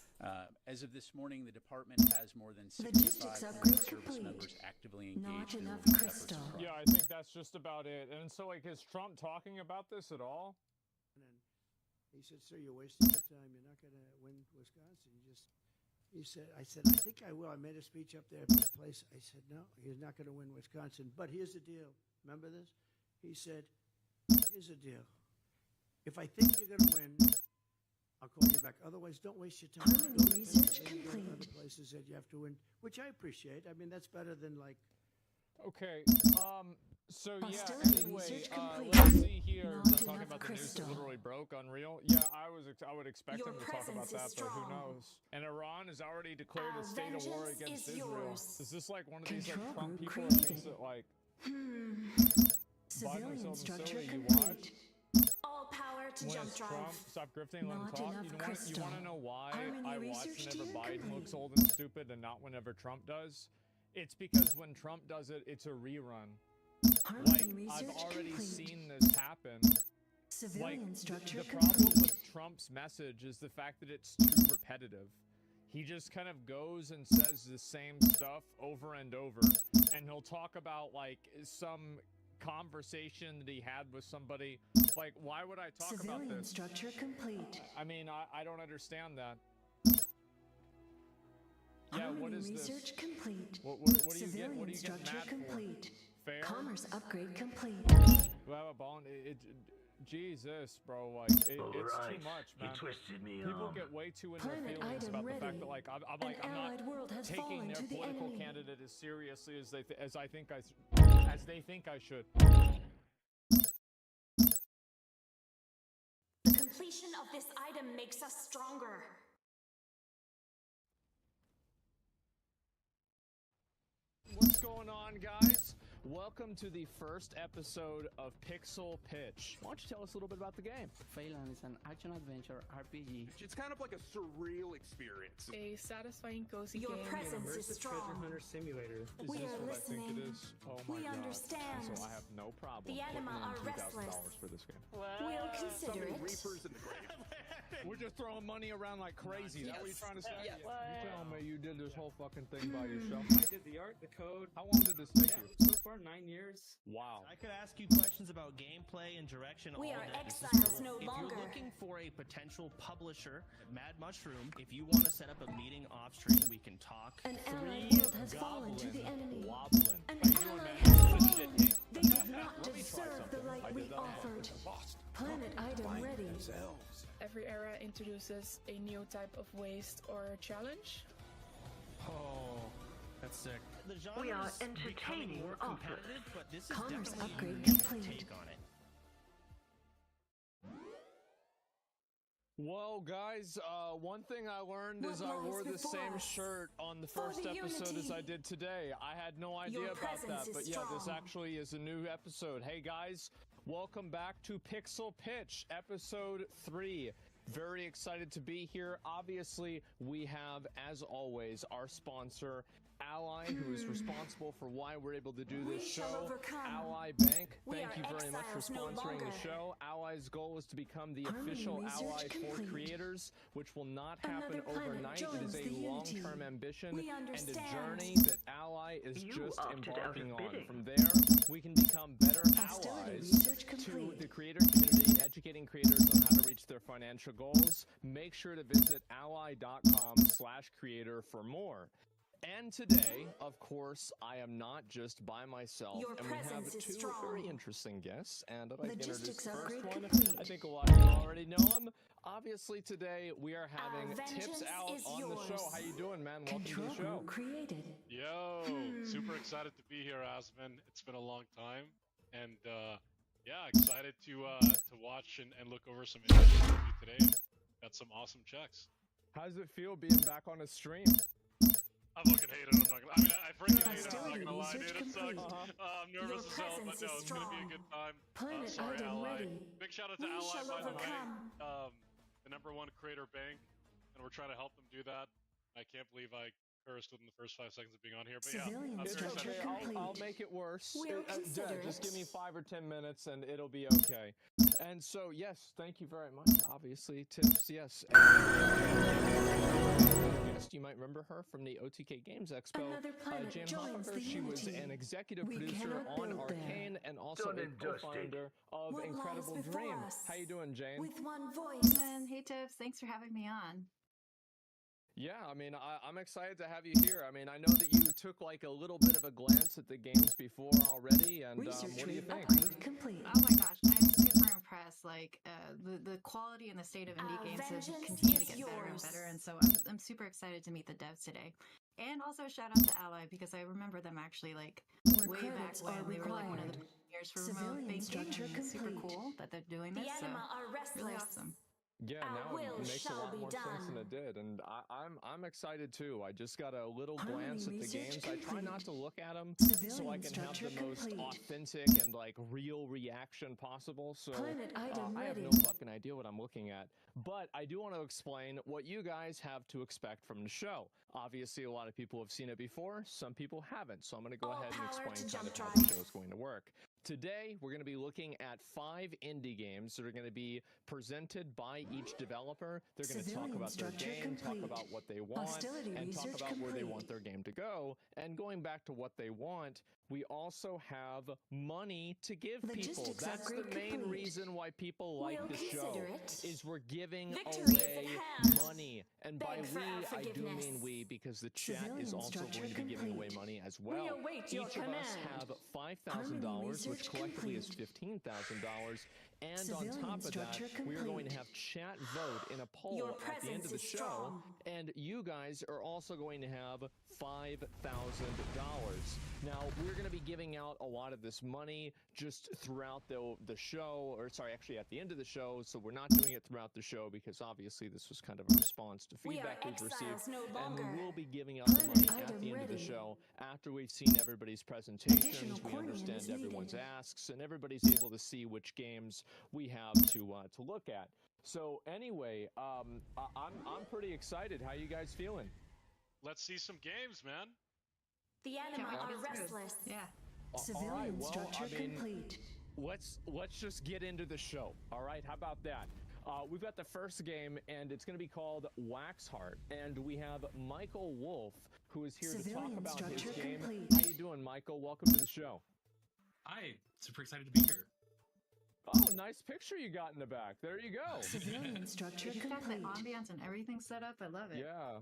As of this morning, the department has more than 65 Logistics upgrade service complete. members actively Not engaged in enough relief efforts crystal. across. Yeah, I think that's just about it. And so, like, is Trump talking about this at all? And then he said, "Sir, you're wasting your time. You're not going to win Wisconsin." He said, "I think I will." I made a speech up there at this place. I said, "No, he's not going to win Wisconsin. But here's the deal. Remember this?" He said, "Here's the deal. If I think you're going to win, I'll call you back. Otherwise, don't waste your time. Harmony Go to research Pennsylvania, go to complete. other places that you have to win," which I appreciate. I mean, that's better than like. Okay. So yeah. Hostility Anyway, research complete. let's see here. Not They're talking enough about the news crystal. that literally broke. Unreal. Yeah, I would expect Your them to talk about presence that, is but who strong. knows? And Iran has already declared Our a state of war vengeance against is Israel. yours. Is this like one of these like Control Trump group people that thinks created. that like Civilian Biden structure you complete. watch? All power to When jump it's drive. Trump, stop grifting, let him Not talk. enough You crystal. want to know why Harmony I watch research whenever team Biden complete. looks old and stupid and not whenever Trump does? It's because when Trump does it, it's a rerun. Harmony Like, I've research already complete. seen this happen. Civilian structure The problem complete. with Trump's message is the fact that it's too repetitive. He just kind of goes and says the same stuff over and over. And he'll talk about, like, some conversation that he had with somebody. Like, why would I talk about Civilian this? structure complete. I mean, I don't understand that. Yeah, Harmony what is this? research complete. What do you get? Civilian What do you get structure mad complete. for? Fair? Commerce upgrade complete. Well, Bond, Jesus, bro, like it's too Alright, much, you man. twisted me People arm. get way too in their Planet feelings item about the ready. fact that, like, I'm An allied world not has taking fallen their to the political enemy. candidate as seriously as as they think I should. The completion of this item makes us stronger. What's going on, guys? Welcome to the first episode of Pixel Pitch. Why don't you tell us a little bit about the game? Phelan is an action-adventure RPG. It's kind of like a surreal experience. A satisfying, cozy Your game. presence is strong. Hunter Simulator. Is We this are what I think it listening. is? Oh my We god. understand. So I have no problem The putting anima in are $2,000 restless. for this game. We'll So consider many it. reapers in the grave. We're just throwing money around like crazy. Is that what you're trying to say? Yes. You telling me you did this whole fucking thing by yourself? I did the art, the code. How long did this take you? So far, 9 years. Wow. I could ask you questions about gameplay and direction We all are day. This is exiles cool. no If longer. you're looking for a potential publisher, Mad Mushroom, if you want to set up a meeting off stream, we can talk. An allied Three world has fallen to the enemy. Wobbling. An How you doing, ally man? has Good fallen. shit, Hank. They did not Let me try deserve the something. light I we did that. offered. Planet item ready. Every era introduces a new type of waste or challenge. Oh, that's sick. The genre We are is becoming entertaining more offers. competitive, but this is Commerce definitely upgrade a unique complete. take on it. Well, guys, one thing I learned is What I lies wore the before same us? shirt on the For first the episode as I unity. did today. I had no idea Your about that, presence but is yeah, this strong. actually is a new episode. Hey, guys, welcome back to Pixel Pitch, episode 3. Very excited to be here. Obviously, we have, as always, our sponsor, Ally, who is responsible for why we're able to do We this shall show. overcome. Ally Bank, We thank are you very much for exiles no sponsoring the longer. show. Ally's goal is to become the Harmony official research ally for complete. creators, which will not happen Another planet overnight. It is joins a the unity. long-term ambition We and a understand. journey that Ally is You just opted out of embarking on. bidding. From there, we can become better Hostility allies research to complete. the creator community, educating creators on how to reach their financial goals. Make sure to visit ally.com/creator for more. And today, of course, I am not just by myself, Your and we have presence is two strong. very interesting guests. And I'd like to introduce Logistics the first upgrade one. complete. I think a lot of you already know him. Obviously, today we are having Tips vengeance Out is on the show. yours. How you doing, man? Welcome Control to the show. group created. Yo, super excited to be here, Asman. It's been a long time, and yeah, excited to watch and look over some images with you today. Got some awesome checks. How does it feel being back on a stream? I fucking hate it. I'm not gonna. I mean, I freaking hate it. I'm not gonna lie, dude. It sucks. I'm nervous as hell, but no, it's gonna be a good time. Planet Sorry, item Ally. ready. Big shout out to We Ally, shall by the way. overcome. The #1 creator bank, and we're trying to help them do that. I can't believe I cursed within the first 5 seconds of being on here, but Civilian yeah, I'm very structure excited. complete. I'll make it worse. We'll consider Just it. give me 5 or 10 minutes and it'll be okay. And so, yes, thank you very much. Obviously, Tips, yes. Yes, you might remember her from the OTK Games Expo. Another planet Jan joins Hoffaker. the She was Unity. an executive We producer cannot on build there. Arcane and also Done a and dusted. co-founder of What lies Incredible before Dream. us? How you doing, Jane? With one voice. Hey Tips, thanks for having me on. Yeah, I mean, I'm excited to have you here. I mean, I know that you took like a little bit of a glance at the games before already, and Research what do you rate think? upgrade complete. Oh my gosh, I'm super impressed. Like the quality and the state of indie games have vengeance continued to is get better and yours. better, and so I'm super excited to meet the devs today. And also shout out to Ally because I remember them actually like More way back credits when are they were like one of the required. pioneers for Civilian remote banking. structure And it's super complete. cool that they're doing The this. So anima are restless. really awesome. Yeah, Our now will it makes a shall lot be more sense than done. it did, and I'm excited too. I just got a little Harmony glance at the research games. I try not complete. to look at them so I Civilian can have structure the most complete. authentic and like real reaction possible. So Planet item I have no ready. fucking idea what I'm looking at, but I do want to explain what you guys have to expect from the show. Obviously, a lot of people have seen it before. Some people haven't, so I'm going to go All ahead and power explain to kind Jump of how Drive. the show is going to work. Today, we're going to be looking at 5 indie games that are going to be presented by each developer. They're going to talk Civilian about their structure game, talk complete. about what they want, Hostility and talk research about where they complete. want their game to go. And going back to what they want, we also have money to give people. Logistics That's the upgrade main complete. reason why people like We'll the show, consider it. is we're giving Victory is at away hand. money. And by Beg for we, our I do mean forgiveness. we, because the chat Civilian is also structure going to be giving away complete. money as well. await your Each of us command. have Harmony $5,000, which research collectively is complete. $15,000. And Civilian on top of that, structure we are going to complete. have chat vote in a poll Your at the end of presence the is show. strong. And you guys are also going to have $5,000. Now, we're going to be giving out a lot of this money just throughout the show, or sorry, actually at the end of the show. So we're not doing it throughout the show because obviously this was kind of a response to We are feedback we've received. exiles no And longer. we will be giving out the Planet money at item the end of the ready. show after we've seen everybody's presentations. Additional We coin understand is everyone's needed. asks, and everybody's able to see which games we have to look at. So anyway, I'm pretty excited. How you guys feeling? Let's see some games, man. The anima wait are to see this. restless. Yeah. All Civilian right, well, structure I mean, complete. let's just get into the show. All right, how about that? We've got the first game, and it's going to be called Waxheart, and we have Michael Wolf, who is here to talk Civilian about his structure game. complete. How you doing, Michael? Welcome to the show. Hi, super excited to be here. Oh, nice picture you got in the back. There you go. Civilian structure You got the complete. ambiance and everything set up. I love it. Yeah.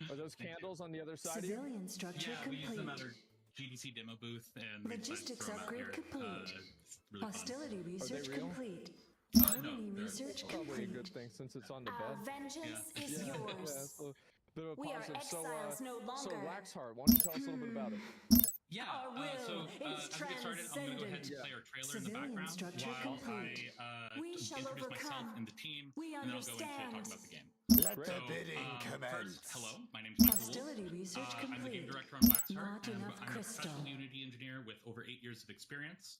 Are those candles on the other side of you? Civilian structure Yeah, we use them at complete. our GDC demo booth, and we decided to Logistics throw them out upgrade here. complete. It's really fun. Hostility research real? complete. No, Harmony they're- research Probably a complete. good thing since it's on the Our bed. vengeance Yeah. is Yeah, yours. so bit of a We are positive. exiles no So longer. Waxheart, why don't you tell us a little bit about it? Yeah, Our will so is as we get started, I'm going to go ahead and transcendent. play our trailer in the Civilian background structure while complete. I We shall introduce myself overcome. and the team, We and then I'll go into understand. talk about the game. Let the So, bidding commence. first, hello, my name is Michael Hostility Wolf. research I'm the complete. game director on Waxheart, Not and enough I'm a crystal. professional Unity engineer with over 8 years of experience.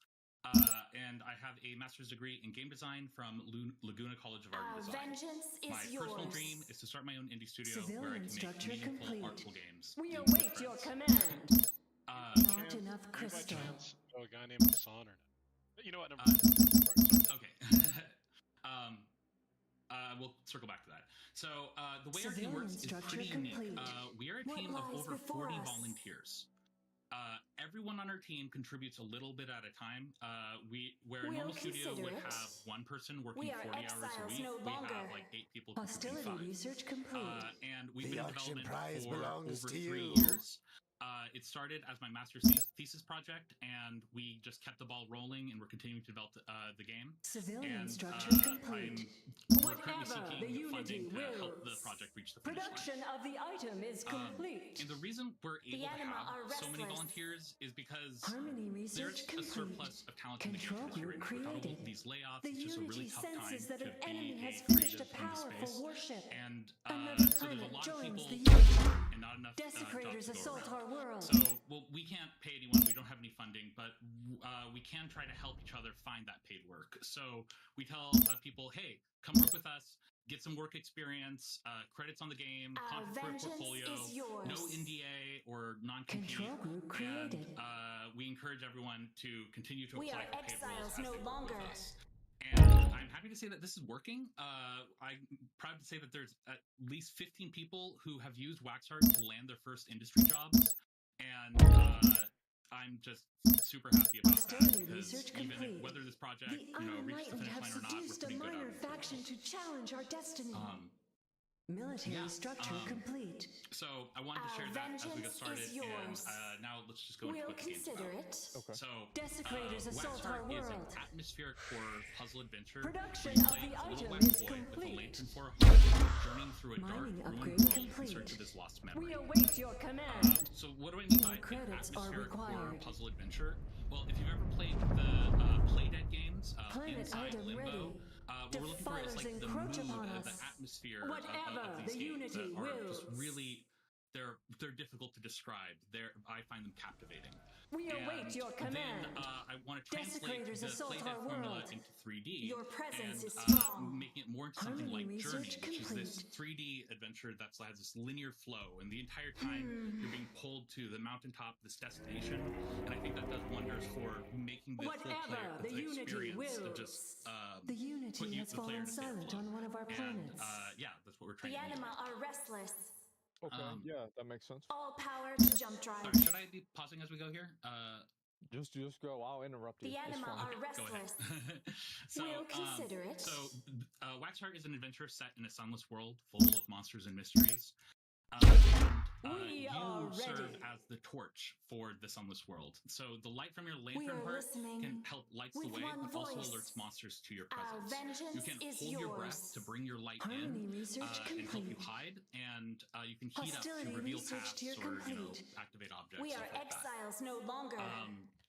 And I have a master's degree in game design from Laguna College of Art Our and Design. vengeance is My yours. personal dream is to start my own indie studio where I Civilian can make structure meaningful, complete. artful games. We with await friends. your command. Not enough Do you by crystal. chance know a guy named Hassan or not? You know what? Never mind. Sorry. Okay. We'll circle back to that. So the way our Civilian game works is structure pretty unique. complete. We are a What team of lies over before 40 us? volunteers. Everyone on our team contributes a little bit at a time. Where a normal studio would have one person working 40 hours a week, we have like 8 people Hostility contributing 5. research complete. And we've The been in auction development prize for belongs over to 3 you. years. It started as my master's thesis project, and we just kept the ball rolling, and we're continuing to develop the game. Civilian and, structure complete. We're currently Whatever the seeking Unity funding to help the wills. project reach the finish line. Production of the item is complete. And the reason we're able to anima are have so many restless. volunteers is because Harmony there's research a complete. surplus of talent in the game Control industry group right now. With all created. these layoffs, The it's just a really Unity tough time senses that to an be enemy a has finished a creative in this powerful space. warship. And Another so there's a planet lot of joins people the Unity. and not enough Desecrators jobs to go assault around. our world. So, well, we can't pay anyone. We don't have any funding, but we can try to help each other find that paid work. So we tell people, hey, come work with us, get some work experience, credits on the game, Our content for a vengeance portfolio, is yours. no NDA or non-compete. Control group created. And we encourage everyone to continue to We apply are for paid roles exiles as no they work longer. with us. And I'm happy to say that this is working. I'm proud to say that there's at least 15 people who have used Waxheart to land their first industry jobs, and I'm just super happy about that. Hostility Because research even complete. if, whether this project The reaches the unenlightened finish have line or not, we're seduced a pretty good minor at it. faction to challenge our destiny. Military yeah, structure complete. So I wanted to Our share that as we get vengeance started, is yours. and now let's just go into We'll what the game's consider about. it. Okay. So, Desecrators assault our Waxheart is an world. atmospheric horror puzzle adventure. Production where you of play the as a little item wax is boy with a complete. lantern for a heart, journeying through a dark, Mining ruined upgrade world in complete. search of his lost memory. We await your command. So what do I mean by More an credits are atmospheric horror required. puzzle adventure? Well, if you've ever played the Playdead games, Planet Inside item Limbo, ready. what we're looking for is Defilers like the encroach mood, upon the us. atmosphere Whatever of the these games Unity that are just wills. really, they're difficult to describe. I find them captivating. We await your command. Then I want to translate Desecrators the assault Playdead our formula world. into 3D. Your presence and, is strong. making it more into something Harmony like Journey, research which is this complete. 3D adventure that has this linear flow, and the entire time you're being pulled to the mountaintop, this destination. And I think that does wonders for making the full Whatever player the Unity experience of wills. just The Unity put you, has the player fallen in a state of silent flow. on one of our And, planets. yeah, that's what we're The trying to do. anima are restless. Okay. Yeah, that makes sense. All power to jump drive. Sorry, should I be pausing as we go here? Just go. I'll interrupt you. The It's anima fine. are Go ahead. restless. We'll consider it. So, Waxheart is an adventure set in a sunless world full of monsters and mysteries. We are you serve ready. as the torch for the sunless world. So the light from your We lantern are heart listening can help light the with way, one but also voice. alerts monsters to your Our presence. You vengeance can is hold your breath yours. to bring your light Harmony in research and help you complete. hide, and you can heat Hostility up to reveal research paths tier or complete. activate objects. We stuff are like that. exiles no longer.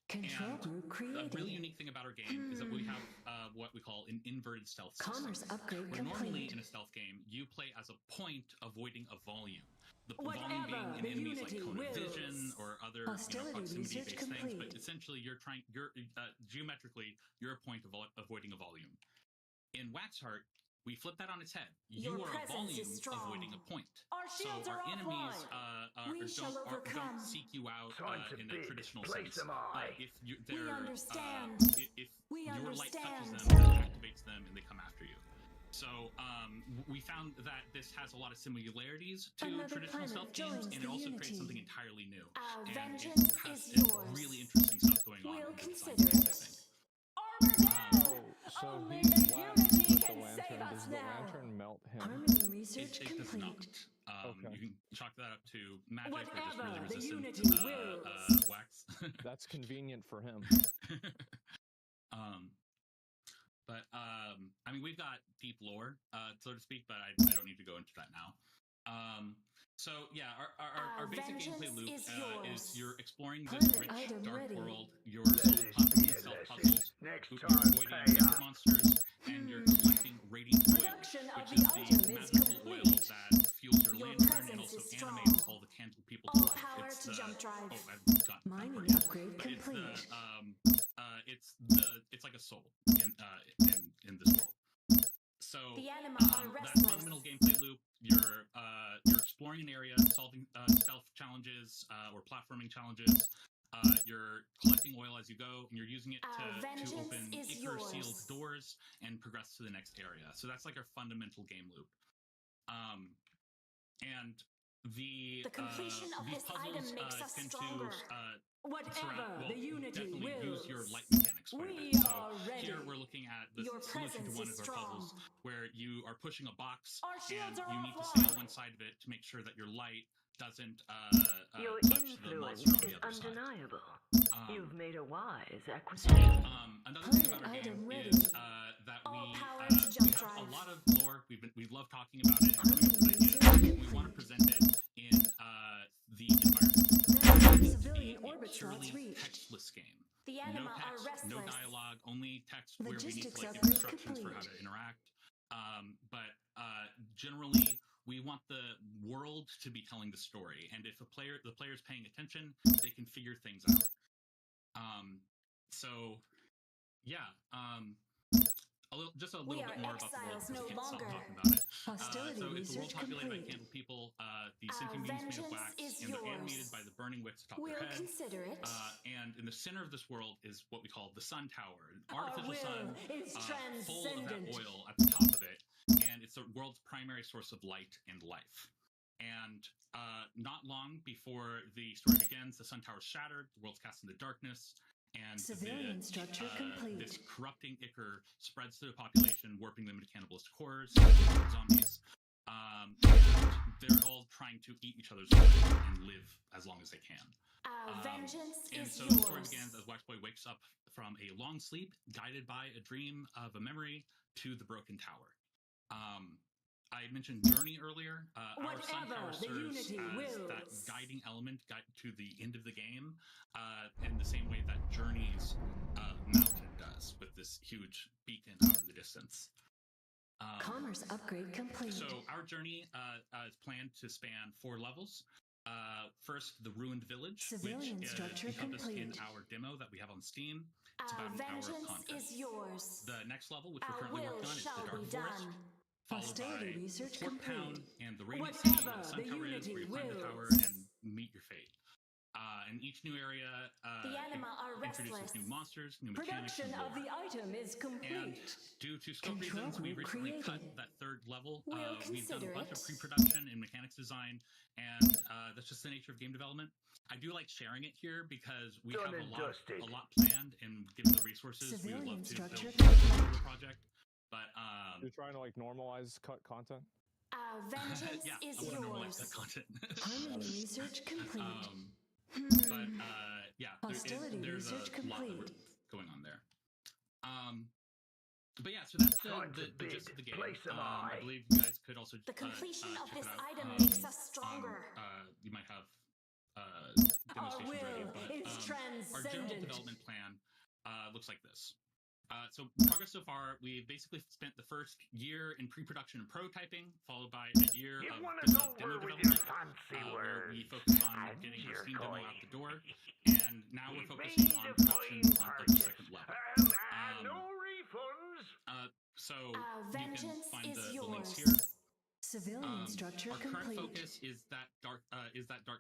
Control And group created. A really unique thing about our game is that we have what we call an inverted stealth Commerce system. upgrade Where normally complete. in a stealth game, you play as a point avoiding a volume. The Whatever volume being the in enemies like Unity cone of wills. vision or other Hostility proximity-based research things, but complete. essentially you're geometrically you're a point avoiding a volume. In Waxheart, we flip that on its head. Your You are a presence volume is strong. avoiding a point. Our shields so are our enemies offline. We shall overcome. don't seek you out Time to in bid. a traditional Place sense. them high. If you, We they're, understand. If We your understand. light touches them, it activates them, and they come after you. So we found that this has a lot of similarities to Another traditional planet stealth games, joins and the it also Unity. creates something entirely new. Our and vengeance it has is yours. really interesting stuff going on. We'll in the design consider space, I it. think. So Only he's the wax Unity with the can lantern. save us Does the now. lantern melt him? Harmony research It does not. complete. You can chalk that up to magic or just Whatever really the resistant Unity wills. wax. That's convenient for him. But I mean, we've got deep lore, so to speak, but I don't need to go into that now. So yeah, our basic gameplay loop is you're exploring this Planet rich, item dark ready. world. You're solving puzzles, stealth puzzles. Next You're time, avoiding pay super up. monsters, and you're collecting radiant oil, Production of which the is item the is magical oil complete. that fuels your Your lantern and presence also is strong. animates all the candle people to All life. power It's to jump drive. Oh, I've got Mining upgrade but complete. it's like a soul in this world. So The anima are that restless. fundamental gameplay loop, you're exploring an area, solving stealth challenges or platforming challenges. You're collecting oil as you go, and you're using it Our to vengeance open is Icar-sealed yours. doors and progress to the next area. So that's like our fundamental game loop. And The completion of these this puzzles item makes us tend stronger. Whatever the Unity definitely use wills. your light mechanics quite a We bit. So are ready. here we're looking at the Your solution to presence one is of our puzzles, strong. where you are pushing a box Our and shields are you need to offline. stay on one side of it to make sure that your light doesn't Your touch the influence monster on is the other side. undeniable. Um, You've made a wise acquisition. Another thing about our Item game ready. is that we have a lot of lore. We love talking about it and coming up with ideas. We want to present it in the environment. Civilian orbit slots Purely reached. textless game. The No anima are text, no restless. dialogue, only text where we need Logistics to give upgrade instructions for how complete. to interact. But generally, we want the world to be telling the story, and if the player's paying attention, they can figure things out. So, yeah. Just a little bit more about the world, because we can't stop talking about it. Hostility So it's a world research populated by complete. candle people. The sentient beings made of vengeance wax, is and they're yours. animated by the burning wicks atop We'll their head. consider it. And in the center of this world is what we call the sun tower, an Our artificial sun will is full of that transcendent. oil at the top of it, and it's the world's primary source of light and life. And not long before the story begins, the sun tower is shattered, the world's cast into darkness, and Civilian structure complete. this corrupting ichor spreads to the population, warping them into cannibalistic horrors, zombies. And they're all trying to eat each other's blood and live as long as they can. Our vengeance And is so yours. the story begins as Waxboy wakes up from a long sleep, guided by a dream of a memory to the broken tower. I mentioned Journey earlier. Our sun Whatever tower the serves Unity as wills. that guiding element to the end of the game, in the same way that Journey's mountain does, with this huge beacon out in the distance. Commerce upgrade complete. So our journey is planned to span 4 levels. First, the Ruined Village, Civilian which is structure encompassed in complete. our demo that we have on Steam. It's Our about an hour of vengeance content. is yours. The next level, which we're Our currently will working on, is the shall Dark be Forest, done. followed Hostility by research Fort Town complete. and the Radiant Whatever Sea, where the Sun the Tower is, Unity where you climb the tower wills. and meet your fate. In each new area, The anima are introduces restless. new monsters, new mechanics, Production and of lore. the item is And complete. due to scope Control reasons, we group recently cut created. that 3rd level. We'll We've done a consider bunch of it. pre-production and mechanics design, and that's just the nature of game development. I do like sharing it here because we Done have and a dusted. lot planned, and given the resources, we would Civilian love to structure build complete. the project. But You're trying to like normalize cut content. Our vengeance yeah, is I'm gonna normalize that yours. content. Harmony research complete. But yeah, Hostility there's research a lot that complete. we're going on there. But yeah, so that's Time to the gist of the bid. game. Place 'em I high. believe you guys could also The completion of check this it out. item makes us stronger. You might have Our demonstrations ready, will but is our general transcendent. development plan looks like this. So progress so far, we basically spent the first year in pre-production and prototyping, followed by a year You of want demo us over with your development, fancy where words. we focused on And getting your our Steam demo toy. out the door, and now we're We've focusing made on a production fine of the 2nd level. And no refunds. So Our you can vengeance find is the links yours. here. Civilian structure Our current complete. focus is that dark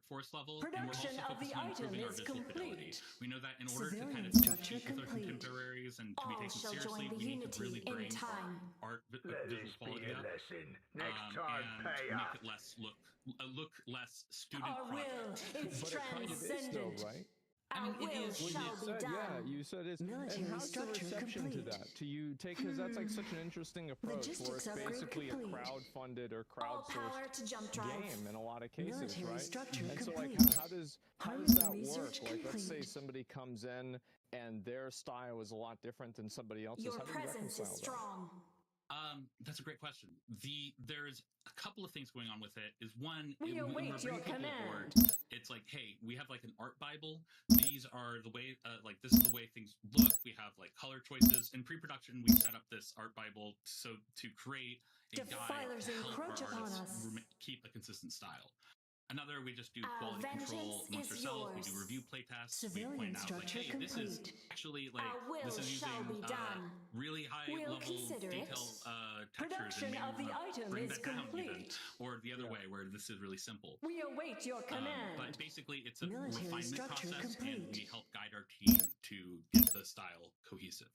forest level, Production and we're also of the focused on item improving our is visual fidelity. complete. We know that in order to Civilian kind of structure compete with our complete. contemporaries and to be All taken shall seriously, join the we need to really unity in bring time. art Let visual this quality be a up, lesson. Next time, and pay make up. it less look less student Our will project. is But it kind of is though, transcendent. right? Our mean, it will is what shall you be said, done. yeah, you said it's Military and how's the structure reception complete. to that? To you take because that's like such an interesting approach where Logistics it's upgrade basically complete. a crowd-funded or All power crowdsourced to jump drive. game in a lot of cases, Military right? structure And so like complete. how does Harmony that work? research Like let's say complete. somebody comes in and their style is a lot different than somebody else's. Your How do you presence is reconcile that? strong. That's a great question. There's a couple of things going on with it. Is one, We when await we're your bringing people aboard, command. it's like, hey, we have like an art Bible. These are the way, like this is the way things look. We have like color choices. In pre-production, we set up this art Bible to create a guide Defilers to help encroach our upon artists us. keep a consistent style. Another, we just do Our quality control vengeance amongst is ourselves. We do yours. review playtests. Civilian We point out like, structure hey, this is complete. actually like Our will this is shall using be done. really high We'll level consider it. detail textures, Production and maybe of the we wanna item bring is that down even, complete. or the other way where this is really simple. We await your command. But basically, it's a Military refinement structure process, and complete. we help guide our team to get the style cohesive.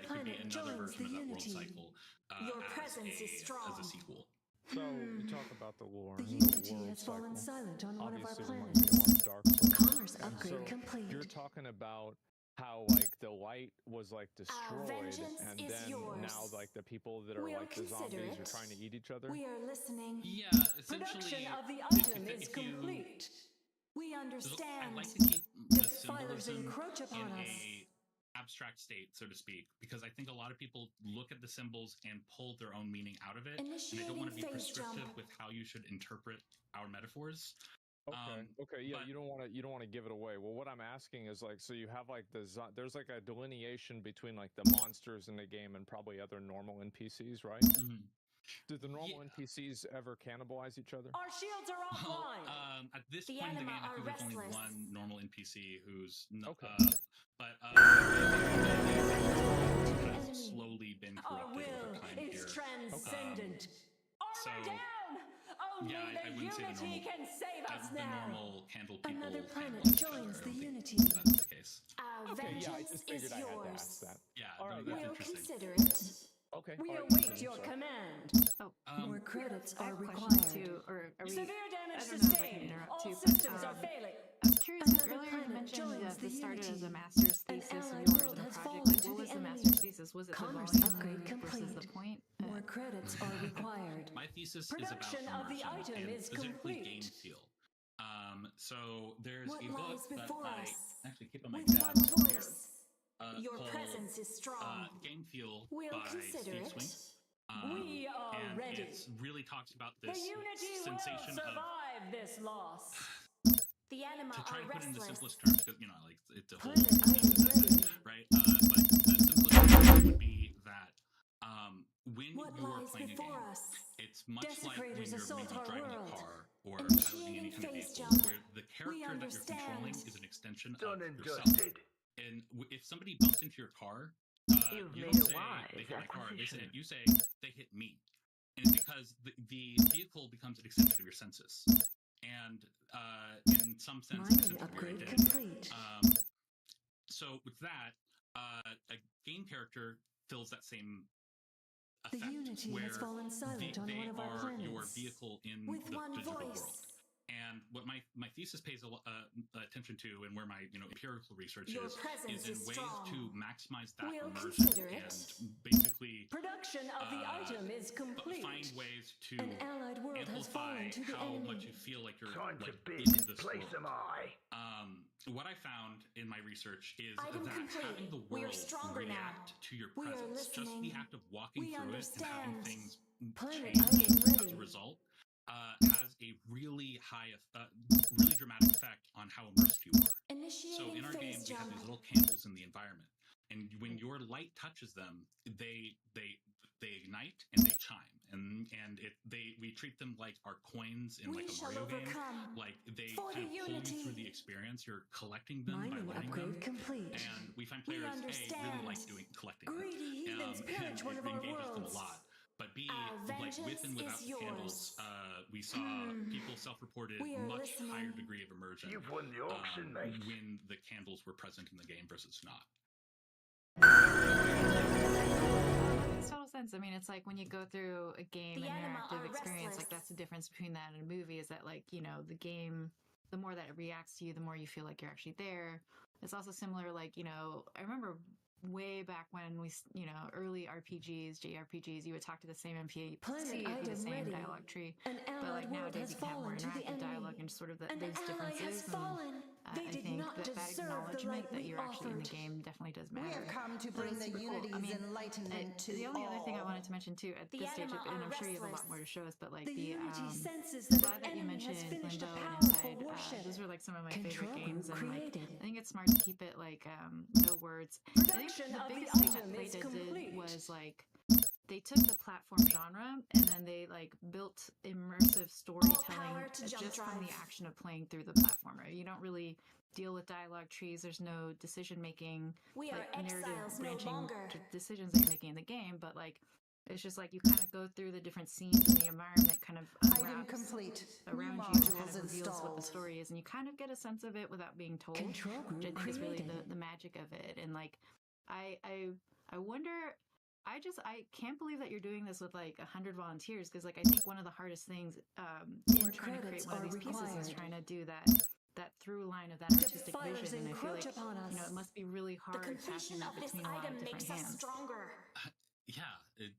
it could be planet another joins version the of that world Unity. cycle Your as presence is strong. as a sequel. So you talk about the lore. The and Unity world has fallen cycle. silent on one of our Obviously, planets. reminds me a lot of Dark Souls. Commerce And upgrade so complete. You're talking about how like the light was like destroyed, vengeance and is then yours. now like the people that are We'll like the zombies are consider trying to eat each other. We are listening. Yeah, Production essentially. of the if- item if- is if you- complete. We I understand. like to keep the Defilers symbolism encroach upon in us. a abstract state, so to speak, because I think a lot of people look at the symbols and pull their own meaning out of it, and I don't want to be Initiating phase prescriptive jump. with how you should interpret our metaphors. Okay. Okay. Yeah. but- You don't want to give it away. Well, what I'm asking is like, so you have like there's like a delineation between like the monsters in the game and probably other normal NPCs, right? Mhm. Do the normal NPCs ever cannibalize each other? Our shields are Well, offline. at this The point in the anima game, I are think there's only restless. one normal NPC who's not. Okay. But has slowly been Our corrupted over will time is here. transcendent. So, Armor down! Only yeah, I the wouldn't say the unity normal- can save us the now. normal candle people Another cannibalize planet each joins other. I the don't think unity. That's the case. Our Okay. Yeah. I vengeance just is figured I had to yours. ask that. Yeah, All no, right. that's We'll interesting. consider it. Okay. We all right, await continue, your sorry. command. Oh, More credits I are have required. questions too, or are we? Severe I damage don't know if I can sustained. interrupt All too, systems but, are failing. I was curious. Another Earlier you planet mentioned joins that the this started as a unity. master's An thesis of allied yours world in a has project. fallen Like, to what the was the enemy. master's thesis? Was it the Commerce volume upgrade versus complete. the point? More credits are required. My thesis Production is about of the immersion item and is specifically complete. game feel. So there's What a book lies that before I us? actually keep on my With desk one here. voice. Your Called, presence is strong. Game Feel We'll by consider Steve it. Swink. We are and ready. It really talks about The this unity will sensation of survive this loss. The anima to try are and put it in the restless. simplest terms, because like it's a whole Planet item ready. right? But the simplest term would be that when What you're lies playing a before game, us? it's much like when Desecrators you're assault maybe our driving world. a car or piloting any Initiating kind of phase vehicle, jump. where the character that you're understand. controlling is an extension Done of and yourself. dusted. And if somebody bumps into your car, You've you made don't a say wise they hit my car. acquisition. You say they hit me, and it's because the vehicle becomes an extension of your senses, and in some sense, an Mining extension of your upgrade identity. complete. So with that, a game character fills that same The effect, unity where has fallen silent on they one of our are your planets. vehicle in With the one physical voice. world. And what my thesis pays attention to, and where my empirical research Your is presence in is ways strong. to maximize that We'll immersion consider it. and basically Production of the item is complete. find ways to An allied world has amplify fallen to the how enemy. much you feel like you're Time to like bid. in this Place world. them eye. What I found in my research is Item that complete. having the We are world stronger now. react to your We are presence, just the listening. act of walking We through it and having understand. things Planet change item as ready. a result, has a really really dramatic effect on how immersed you are. So Initiating in our game, phase we have jump. these little candles in the environment, and when your light touches them, they ignite and they chime, and we treat them like our coins in We like a shall Mario game. overcome. Like they For kind the of pull you unity. through the experience. You're collecting them Mining by learning upgrade them, complete. and we find We players A really understand. like collecting Greedy them, heathens and pillage one it of our engages them a worlds. lot. But B, Our like with and vengeance without is the candles, we saw people self-reported We are much higher listening. degree of immersion. You've won the auction, mate. When the candles were present in the game versus not. Makes total sense. I mean, it's like when you go through a game, The an anima interactive are experience, restless. like that's the difference between that and a movie is that, like, the game, the more that it reacts to you, the more you feel like you're actually there. It's also similar, like, I remember way back when early RPGs, JRPGs, you would talk to the same NPC, Planet it'd be the item same ready. dialogue tree. An But allied like world nowadays, has you can have more fallen to the interactive enemy. dialogue and sort of An those ally differences. has and fallen. They I did think not that deserve the acknowledgement light that we you're actually in the offered. game definitely does We matter. have come to So bring that's the super cool. I unity's mean, enlightenment to the only other thing I all. wanted to mention too at The this stage, anima and are I'm sure you have a lot restless. more to show us, but like The unity senses I'm that glad an that you enemy mentioned has finished a Limbo and powerful Inside. warshed. Those were like some of my Control favorite games, group and like created. I think it's smart to keep it like no words. I think Production the of the biggest thing that item is Playdead did complete. was like they took the platform genre and then they like built immersive storytelling power to jump just from the drive. action of playing through the platformer. You don't really deal with dialogue trees. There's no decision making, We are like narrative exiles no branching longer. decisions that you're making in the game, but like it's just like you kind of go through the different scenes in the environment, kind of Item unwraps complete. around New you and kind modules of reveals what the installed. story is, and you kind of get a sense of it without being told. Control Which I group think is really created. the magic of it. And like I wonder, I can't believe that you're doing this with like 100 volunteers, because like I think one of the hardest things in More trying to create credits one of are these pieces is required. trying to do that that through line of that artistic Defilers vision, and I feel encroach like upon us. it must be really The hard completion passing that of this between a lot item of different makes us hands. stronger. Yeah, it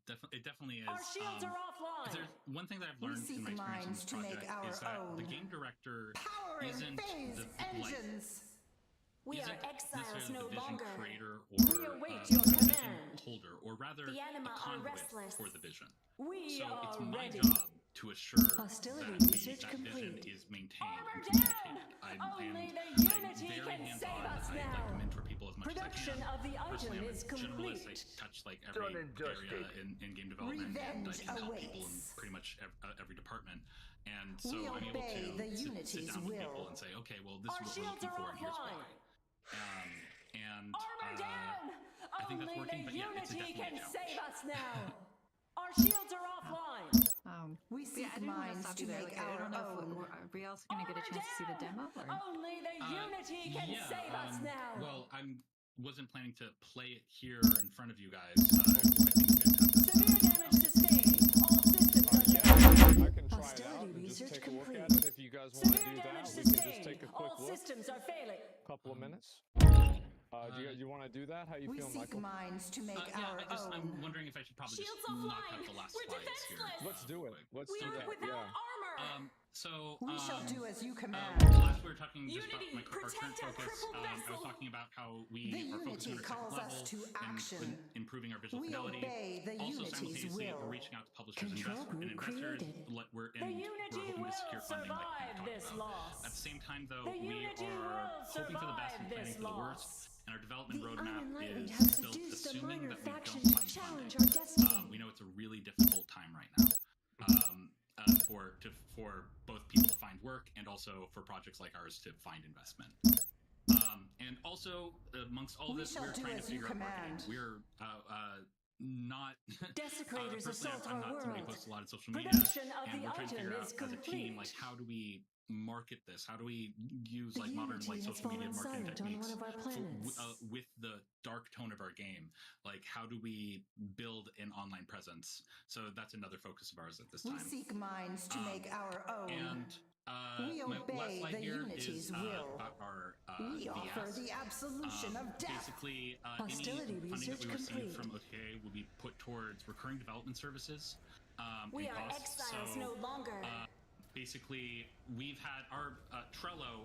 definitely is. Our shields are If offline. there's one thing that I've We learned in seek my experience on this minds to make project our is that the own. game director Powering isn't phase the engines. We are isn't exiles necessarily no the vision longer. creator We or await the your vision command. holder, or rather The anima a are conduit restless. for the vision. We so are it's my ready. job to assure Hostility that research that vision complete. is maintained Armor and down! communicated. Only the I'm unity very can hands-on. save us I like now. to mentor people as much Production as I can. of the item Personally, I'm is a generalist. complete. I touch like Done every and dusted. area in game development, and I Revenge can help people in awaits. pretty much every department. And so We I'm able obey to the sit unity's down with will. people and say, okay, well, this Our is what we're shields looking are for, and here's why. offline. And Armor down! I think that's Only working, the but yeah, it's unity definitely can a challenge. save us now. Our shields are offline. We Yeah, seek I didn't want to minds stop to you there. make Like, I our don't know if own. are we also going to get a chance to see the demo? Or? Only the unity can yeah, save us now. Well, I wasn't planning to play it here in front of you guys. I think you guys have that. Severe damage sustained. All systems are I can try it out and just take a look at it. If you guys want to do that, we can just take a quick All look. systems are failing. Couple of minutes. Do you want to do that? How you We feel, seek Michael? minds to make our own. I'm wondering if I should probably Shields just knock offline. out the last We're slides here. defenseless. Let's do it. Let's We do are that. without Yeah. armor. So We shall do as you command. Last we were talking just about Unity, our current protect our focus. crippled I was vessel. talking about how we The are focusing unity on our calls second us level to and action. improving our visual We fidelity. obey the Also, unity's simultaneously, will. we're reaching out to publishers Control and group investors. created. We're The unity hoping to secure will funding, like we survive talked this about. loss. At the same time, though, The we unity are will hoping for the best and survive planning this for the worst. loss. And our development The roadmap unenlightened is have built seduced a assuming minor that we faction don't to find challenge funding. our destiny. We know it's a really difficult time right now for both people to find work and also for projects like ours to find investment. And also, amongst all We this, shall we're do trying to as you figure out marketing. command. We're not Desecrators personally, assault I'm our not somebody who world. posts a lot of social media, Production of and the we're trying to figure item out is as a team, like complete. how do we market this? How do we use The like modern Unity like has social media fallen marketing silent on techniques one of our planets. with the dark tone of our game? Like how do we build an online presence? So that's another focus of ours at this We time. seek minds to make our own. And we my last obey slide the here unity's is will. about our We offer VS. the absolution of death. Basically, Hostility any funding that research we receive complete. from OTA will be put towards recurring development services. We and are costs. exiles So, no longer. basically, we've had our Trello,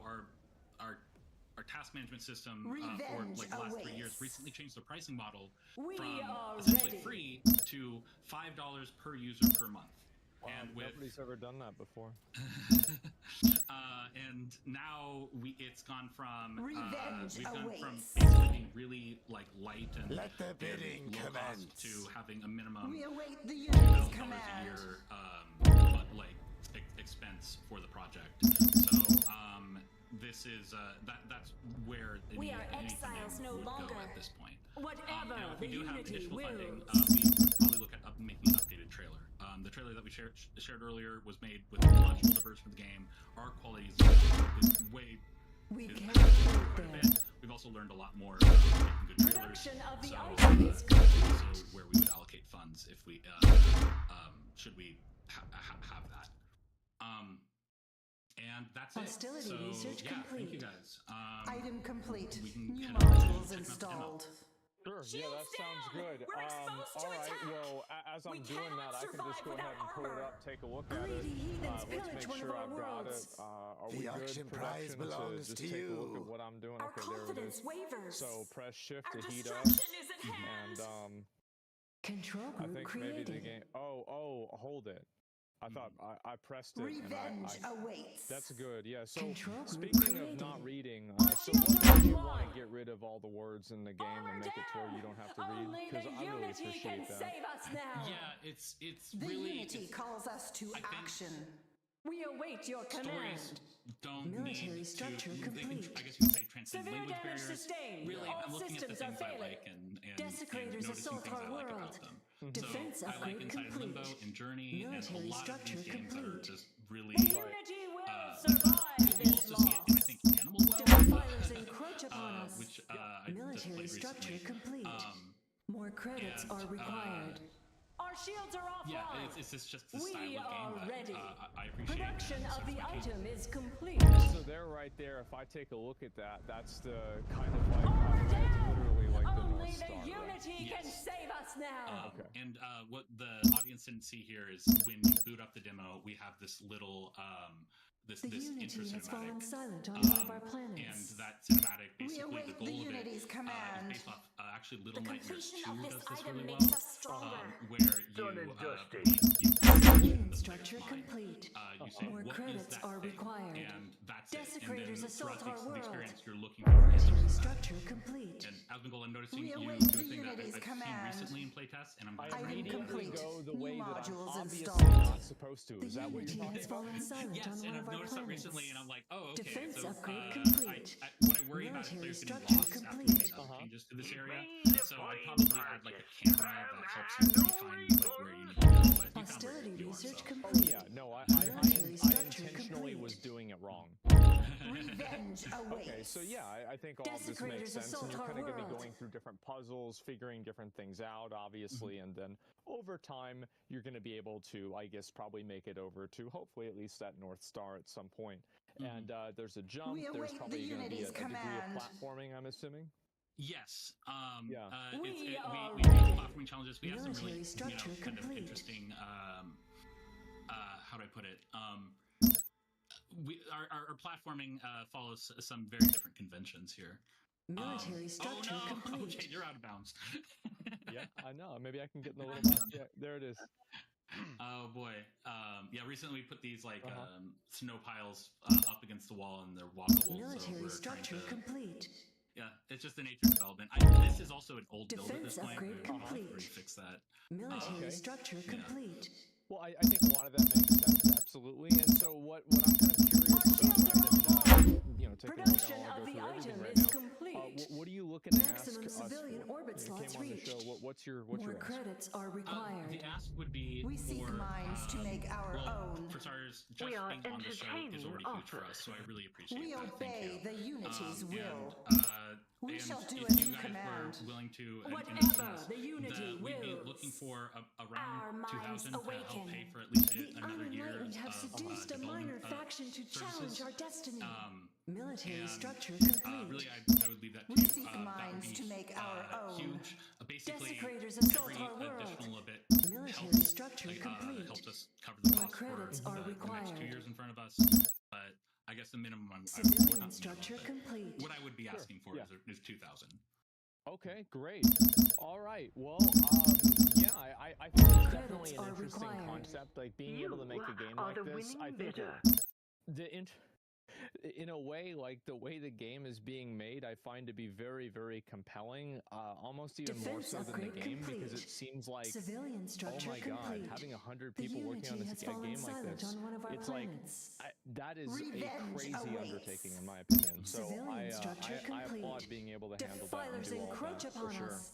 our task management system for Revenge like the last 3 years awaits. recently changed the pricing model We from are essentially ready. free to $5 per user per month. And with Nobody's ever done that before. and now it's gone from Revenge we've gone from awaits. basically being really like light and Let the bidding and low commence. cost to having a minimum We await the $2,000 unity's a command. year expense for the project. So this is that's where We are anything exiles no would longer. go at this point. Whatever Now, if we the do have unity additional funding, wills. we would probably look at making an updated trailer. The trailer that we shared earlier was made with a logical version of the game. Our quality is way We is can't quite afford a them. bit. We've also learned a lot more about making good trailers. Production of the So, item is complete. also where we would allocate funds if we should we have that. And that's Hostility it. So research yeah, thank you complete. guys. Item complete. We can New head over to modules check out the demo. installed. Sure. Yeah, that sounds good. We're exposed to all right. attack. Well, as I'm We doing cannot that, I can just go survive ahead and without pull it armor. up, take a look at it. Greedy heathens Let's pillage make one of sure our I've got it. worlds. Are The we good? auction prize Production belongs just to take a look you. at what I'm doing. Our Okay, there it confidence is. wavers. So press shift Our to heat up, destruction is at hand. and Control I group think maybe created. the game. Oh, hold it. I thought I pressed it. Revenge and I, awaits. That's good. Yeah. So Control group speaking of created. not reading, Our so shields what are made you want offline. to get rid of all the words in the game Armor and make it to where down. you don't have to read? Only Because the I really unity can appreciate that. save us now. Yeah, it's The really unity it's- calls us to I think action. We await your stories command. don't Military need structure to. They can, complete. I guess you could say transcend Severe language damage barriers. sustained. Really, All I'm looking at the systems are things I failing. like and Desecrators noticing assault things our I like world. about them. Defense so I like upgrade Inside of Limbo complete. and Journey and Military a lot of structure these games that are complete. just really. The unity will survive you this also see it in, I loss. think, Animal Well, Defilers encroach upon us. which I just Military played structure recently. complete. More credits and, are required. Our shields are offline. Yeah, it's just the style of We game are that ready. I appreciate. Production and of the since we item came- is complete. So there, right there, if I take a look at that, that's the kind of like that's literally like the Only North the Star. Right? unity can save us now. And what the audience didn't see here is when you boot up the demo, we have this little this The intro unity has fallen cinematic, silent on one of our planets. and that cinematic We basically await the the goal of it Unity's command. is based off actually Little The Nightmares completion 2 of this does this item really makes well, us stronger. where you Production structure complete. you say More what is credits that are thing? required. And that's it. Desecrators And then assault throughout our the world. experience, you're looking for answers Military to that. structure complete. And Asmongold, I'm noticing We you await do a the thing that Unity's I've command. seen recently in playtests, and I'm I glad immediately go the way that I'm Modules obviously installed. not supposed to. Is that what you're Unity talking has about? fallen silent Yes, on and one I've of our noticed that planets. recently, and I'm like, oh, okay. Defense so, upgrade what complete. I worry about is Military players getting structure lost after we complete. made other changes to this area. So I probably add like a camera that helps you refine like where you need to go. But you found where Hostility you are, research so. complete. Yeah, no, I Military structure intentionally complete. was doing it wrong. Revenge awaits. Okay, so yeah, I think all of this makes Desecrators sense, and assault you're our kind of going to be world. going through different puzzles, figuring different things out, obviously, and then over time, you're going to be able to, I guess, probably make it over to hopefully at least that North Star at some point. And there's a jump. We There's await the probably going to be a Unity's degree command. of platforming, I'm assuming. Yes. Yeah. We are made ready. platforming challenges. We have some really, Military structure kind of complete. interesting. How do I put it? Our platforming follows some very different conventions here. Military structure oh no! complete. Okay, you're out of bounds. Yeah, I know. Maybe I can get in the little box. Yeah, there it is. Oh boy. Yeah, recently we put these like snow piles up against the wall and they're walkable. so Military we're structure trying to, complete. Yeah, it's just the nature of development. This is also an old build at Defense this point. upgrade We've complete. already fixed that. Military Okay. structure complete. Well, I think a lot of that makes sense, absolutely. And so what I'm kind of curious about, taking a look, I Production don't of want to the go through everything item right is now. complete. What are you looking to Maximum ask civilian us? orbit You slots came on the reached. show. What's your More ask? credits are required. The ask would be We seek for, minds to make our well, own. For starters, just We are being on the show is already huge for us, so I really appreciate We that. obey the Unity's will. We And shall do if as you you guys command. were willing to Whatever invest in us, the Unity we'd be wills. looking for Our around minds 2,000 to help awaken. pay for at least The another year unenlightened have of seduced a minor development, faction to challenge services. our destiny. Military and, structure complete. Really, I would leave that to We you. seek That would minds be, to make our own. huge. Basically, Desecrators assault every our world. additional bit Military helps, structure like, complete. helps us cover the More cost credits for are the next 2 required. years in front of us. But I guess the minimum Civilian structure complete. what I would be asking for Yeah. is 2,000. Okay, great. All right. Well, yeah, I think it's definitely an interesting concept. Like being able to make a game like this. I think in a way, like the way the game is being made, I find to be very, very compelling. Almost even more Defense so than the upgrade game, because complete. it seems like, Civilian oh structure my god, complete. having 100 The people working on Unity this has fallen game like silent this, on one of our it's planets. like that is Revenge a crazy awaits. undertaking in my opinion. So Civilian structure I complete. applaud being able to handle that and Defilers do all encroach that upon for sure. us.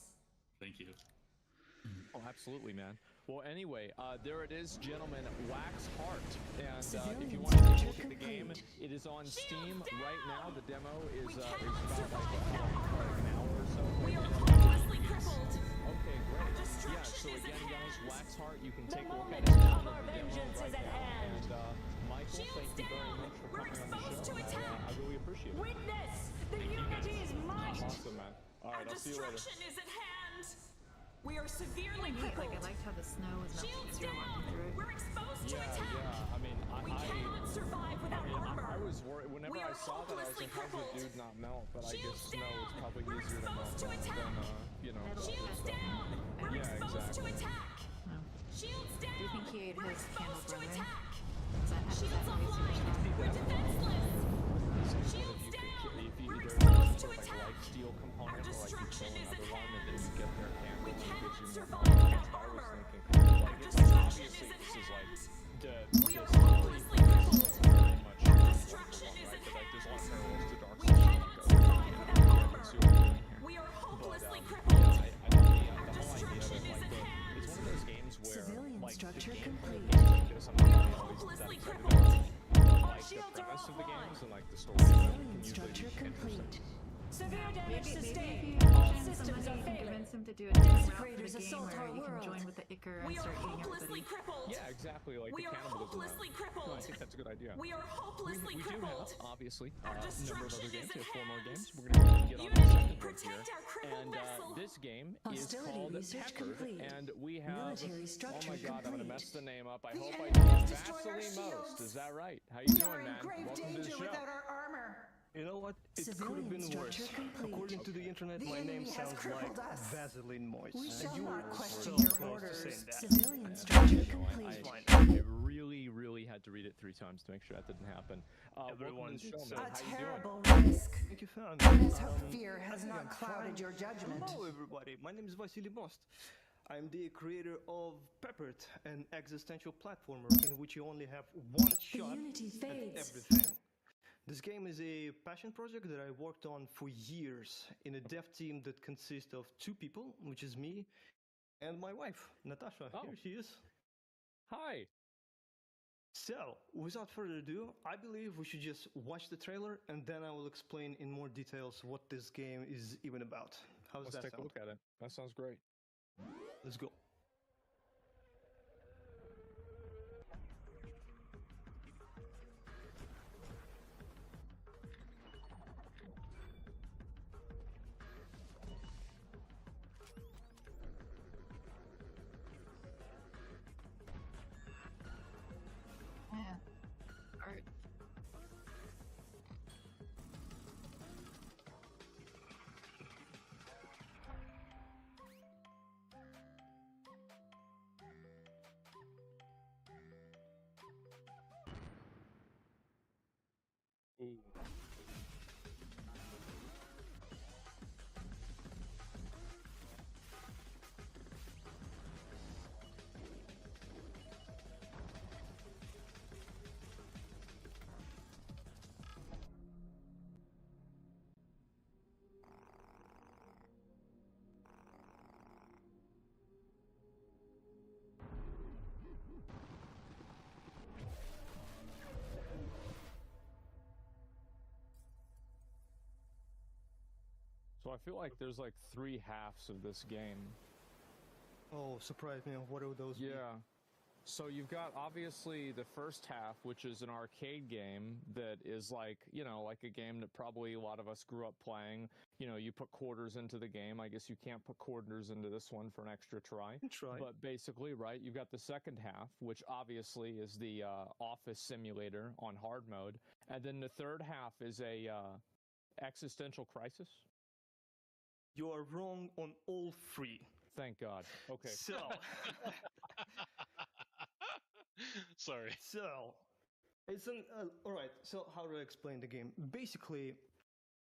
Thank you. Oh, absolutely, man. Well, anyway, there it is, gentlemen. Wax Heart. And if you want to take a look at the game, it is on Steam right now. The demo is about like an hour or so. We are hopelessly crippled. Okay, great. Yeah, destruction so is again, at guys, hand. Wax Heart, you can The take a look at moment it. of Download our the demo vengeance right is at now. hand. And Michael, Shields thank you very down. much for We're coming on the exposed show. to attack. I really appreciate it. Witness the Unity is might. Awesome, man. All right, Our I'll see you later. destruction is at hand. We are severely Like crippled. I liked how the snow was melting Shields as you were walking through down. it. We're exposed to Yeah, attack. yeah. I mean, We cannot survive without armor. I was worried whenever We I are saw that. I was hopelessly like, "How's the crippled. dude not melt?" But I Shields guess snow is down. probably We're easier to melt exposed to than attack. other Shields stuff. down. We're Yeah, exposed exactly. to attack. Shields down. Do you think he ate We're his exposed to candle attack. Is that Shields how you see your offline. stuff? We're defenseless. Shields down. We're exposed to like attack. life steal component, Our or like you destruction kill is at another one, and hand. then you get their candle, We and it cannot gives you more survive power. without That's what I was armor. thinking. Like, Our it's destruction obviously is at this is like hand. the We are story hopelessly is crippled. very much Our like destruction one, is right? at But like there's a lot of hand. parallels to Dark We Souls. cannot survive without armor. See what we're doing here. We are hopelessly But, crippled. yeah, I think the Our whole idea destruction of is like at hand. it's one of those games where Civilian like the structure gameplay complete. games like this, I'm not really always hopelessly that crippled. excited about. But Our like the shields are premise of the offline. games and like the story of them can Civilian usually structure be interesting. complete. Severe damage Maybe sustained. if you All mention systems somebody, are you can failing. convince him to do a different route for Desecrators the game assault where our you can world. join with the Icar and We are start eating hopelessly everybody. crippled. Yeah, exactly. Like We the are cannibalism. hopelessly crippled. No, I think that's a good idea. We are hopelessly we do crippled. have, obviously, Our a number of destruction other games. is We at have 4 more hand. games. We're going to get on to the Unity, second one protect here. our crippled And vessel. this game is Hostility called research Peppered, complete. and we have. Military structure oh my God, I'm going to complete. mess the name up. I The hope I enemy do. has destroyed our Vasily Most. shields. Is that right? How you We doing, are in man? grave Welcome to the danger show. without our armor. You know what? It could have Civilian been worse. structure complete. According to the internet, The my name enemy has sounds like crippled us. Vaseline Moist. We and shall you not were question so your close orders. to saying that. Civilian structure complete. I really had to read it 3 times to make sure that didn't happen. Everyone welcome to the did show, so. man. A How you terrible doing? risk. Thank you, fam. Let's hope fear I has think not I'm clouded fine. your judgment. Hello, everybody. My name is Vasily Most. I'm the creator of Peppered, an existential platformer in which you only have one shot unity at fades. everything. This game is a passion project that I worked on for years in a dev team that consists of 2 people, which is me and my wife, Natasha. Oh. Here she is. Hi. So, without further ado, I believe we should just watch the trailer and then I will explain in more details what this game is even about. How's Let's that take sound? a look at it. That sounds great. Let's go. Yeah. Art. So I feel like there's like 3 halves of this game. Oh, surprise me. What are those? Yeah. So you've got obviously the first half, which is an arcade game that is like, you know, like a game that probably a lot of us grew up playing. You know, you put quarters into the game. I guess you can't put quarters into this one for an extra try. Try. But basically, right, you've got the second half, which obviously is the office simulator on hard mode. And then the third half is a existential crisis. You are wrong on all 3. Thank God. Okay. So, Sorry. so it's an all right. So how do I explain the game? Basically,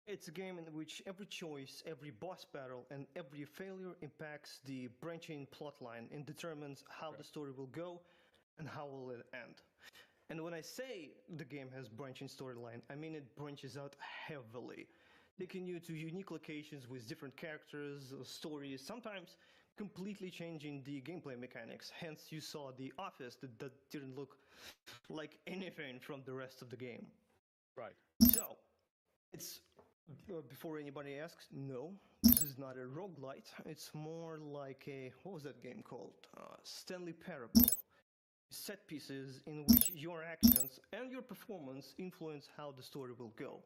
it's a game in which every choice, every boss battle, and every failure impacts the branching plotline and determines how the story will go and how will it end. And when I say the game has branching storyline, I mean it branches out heavily, taking you to unique locations with different characters, stories, sometimes completely changing the gameplay mechanics. Hence, you saw The Office that didn't look like anything from the rest of the game. Right. So, it's, before anybody asks, no, this is not a roguelite. It's more like a, what was that game called? Stanley Parable. Set pieces in which your actions and your performance influence how the story will go.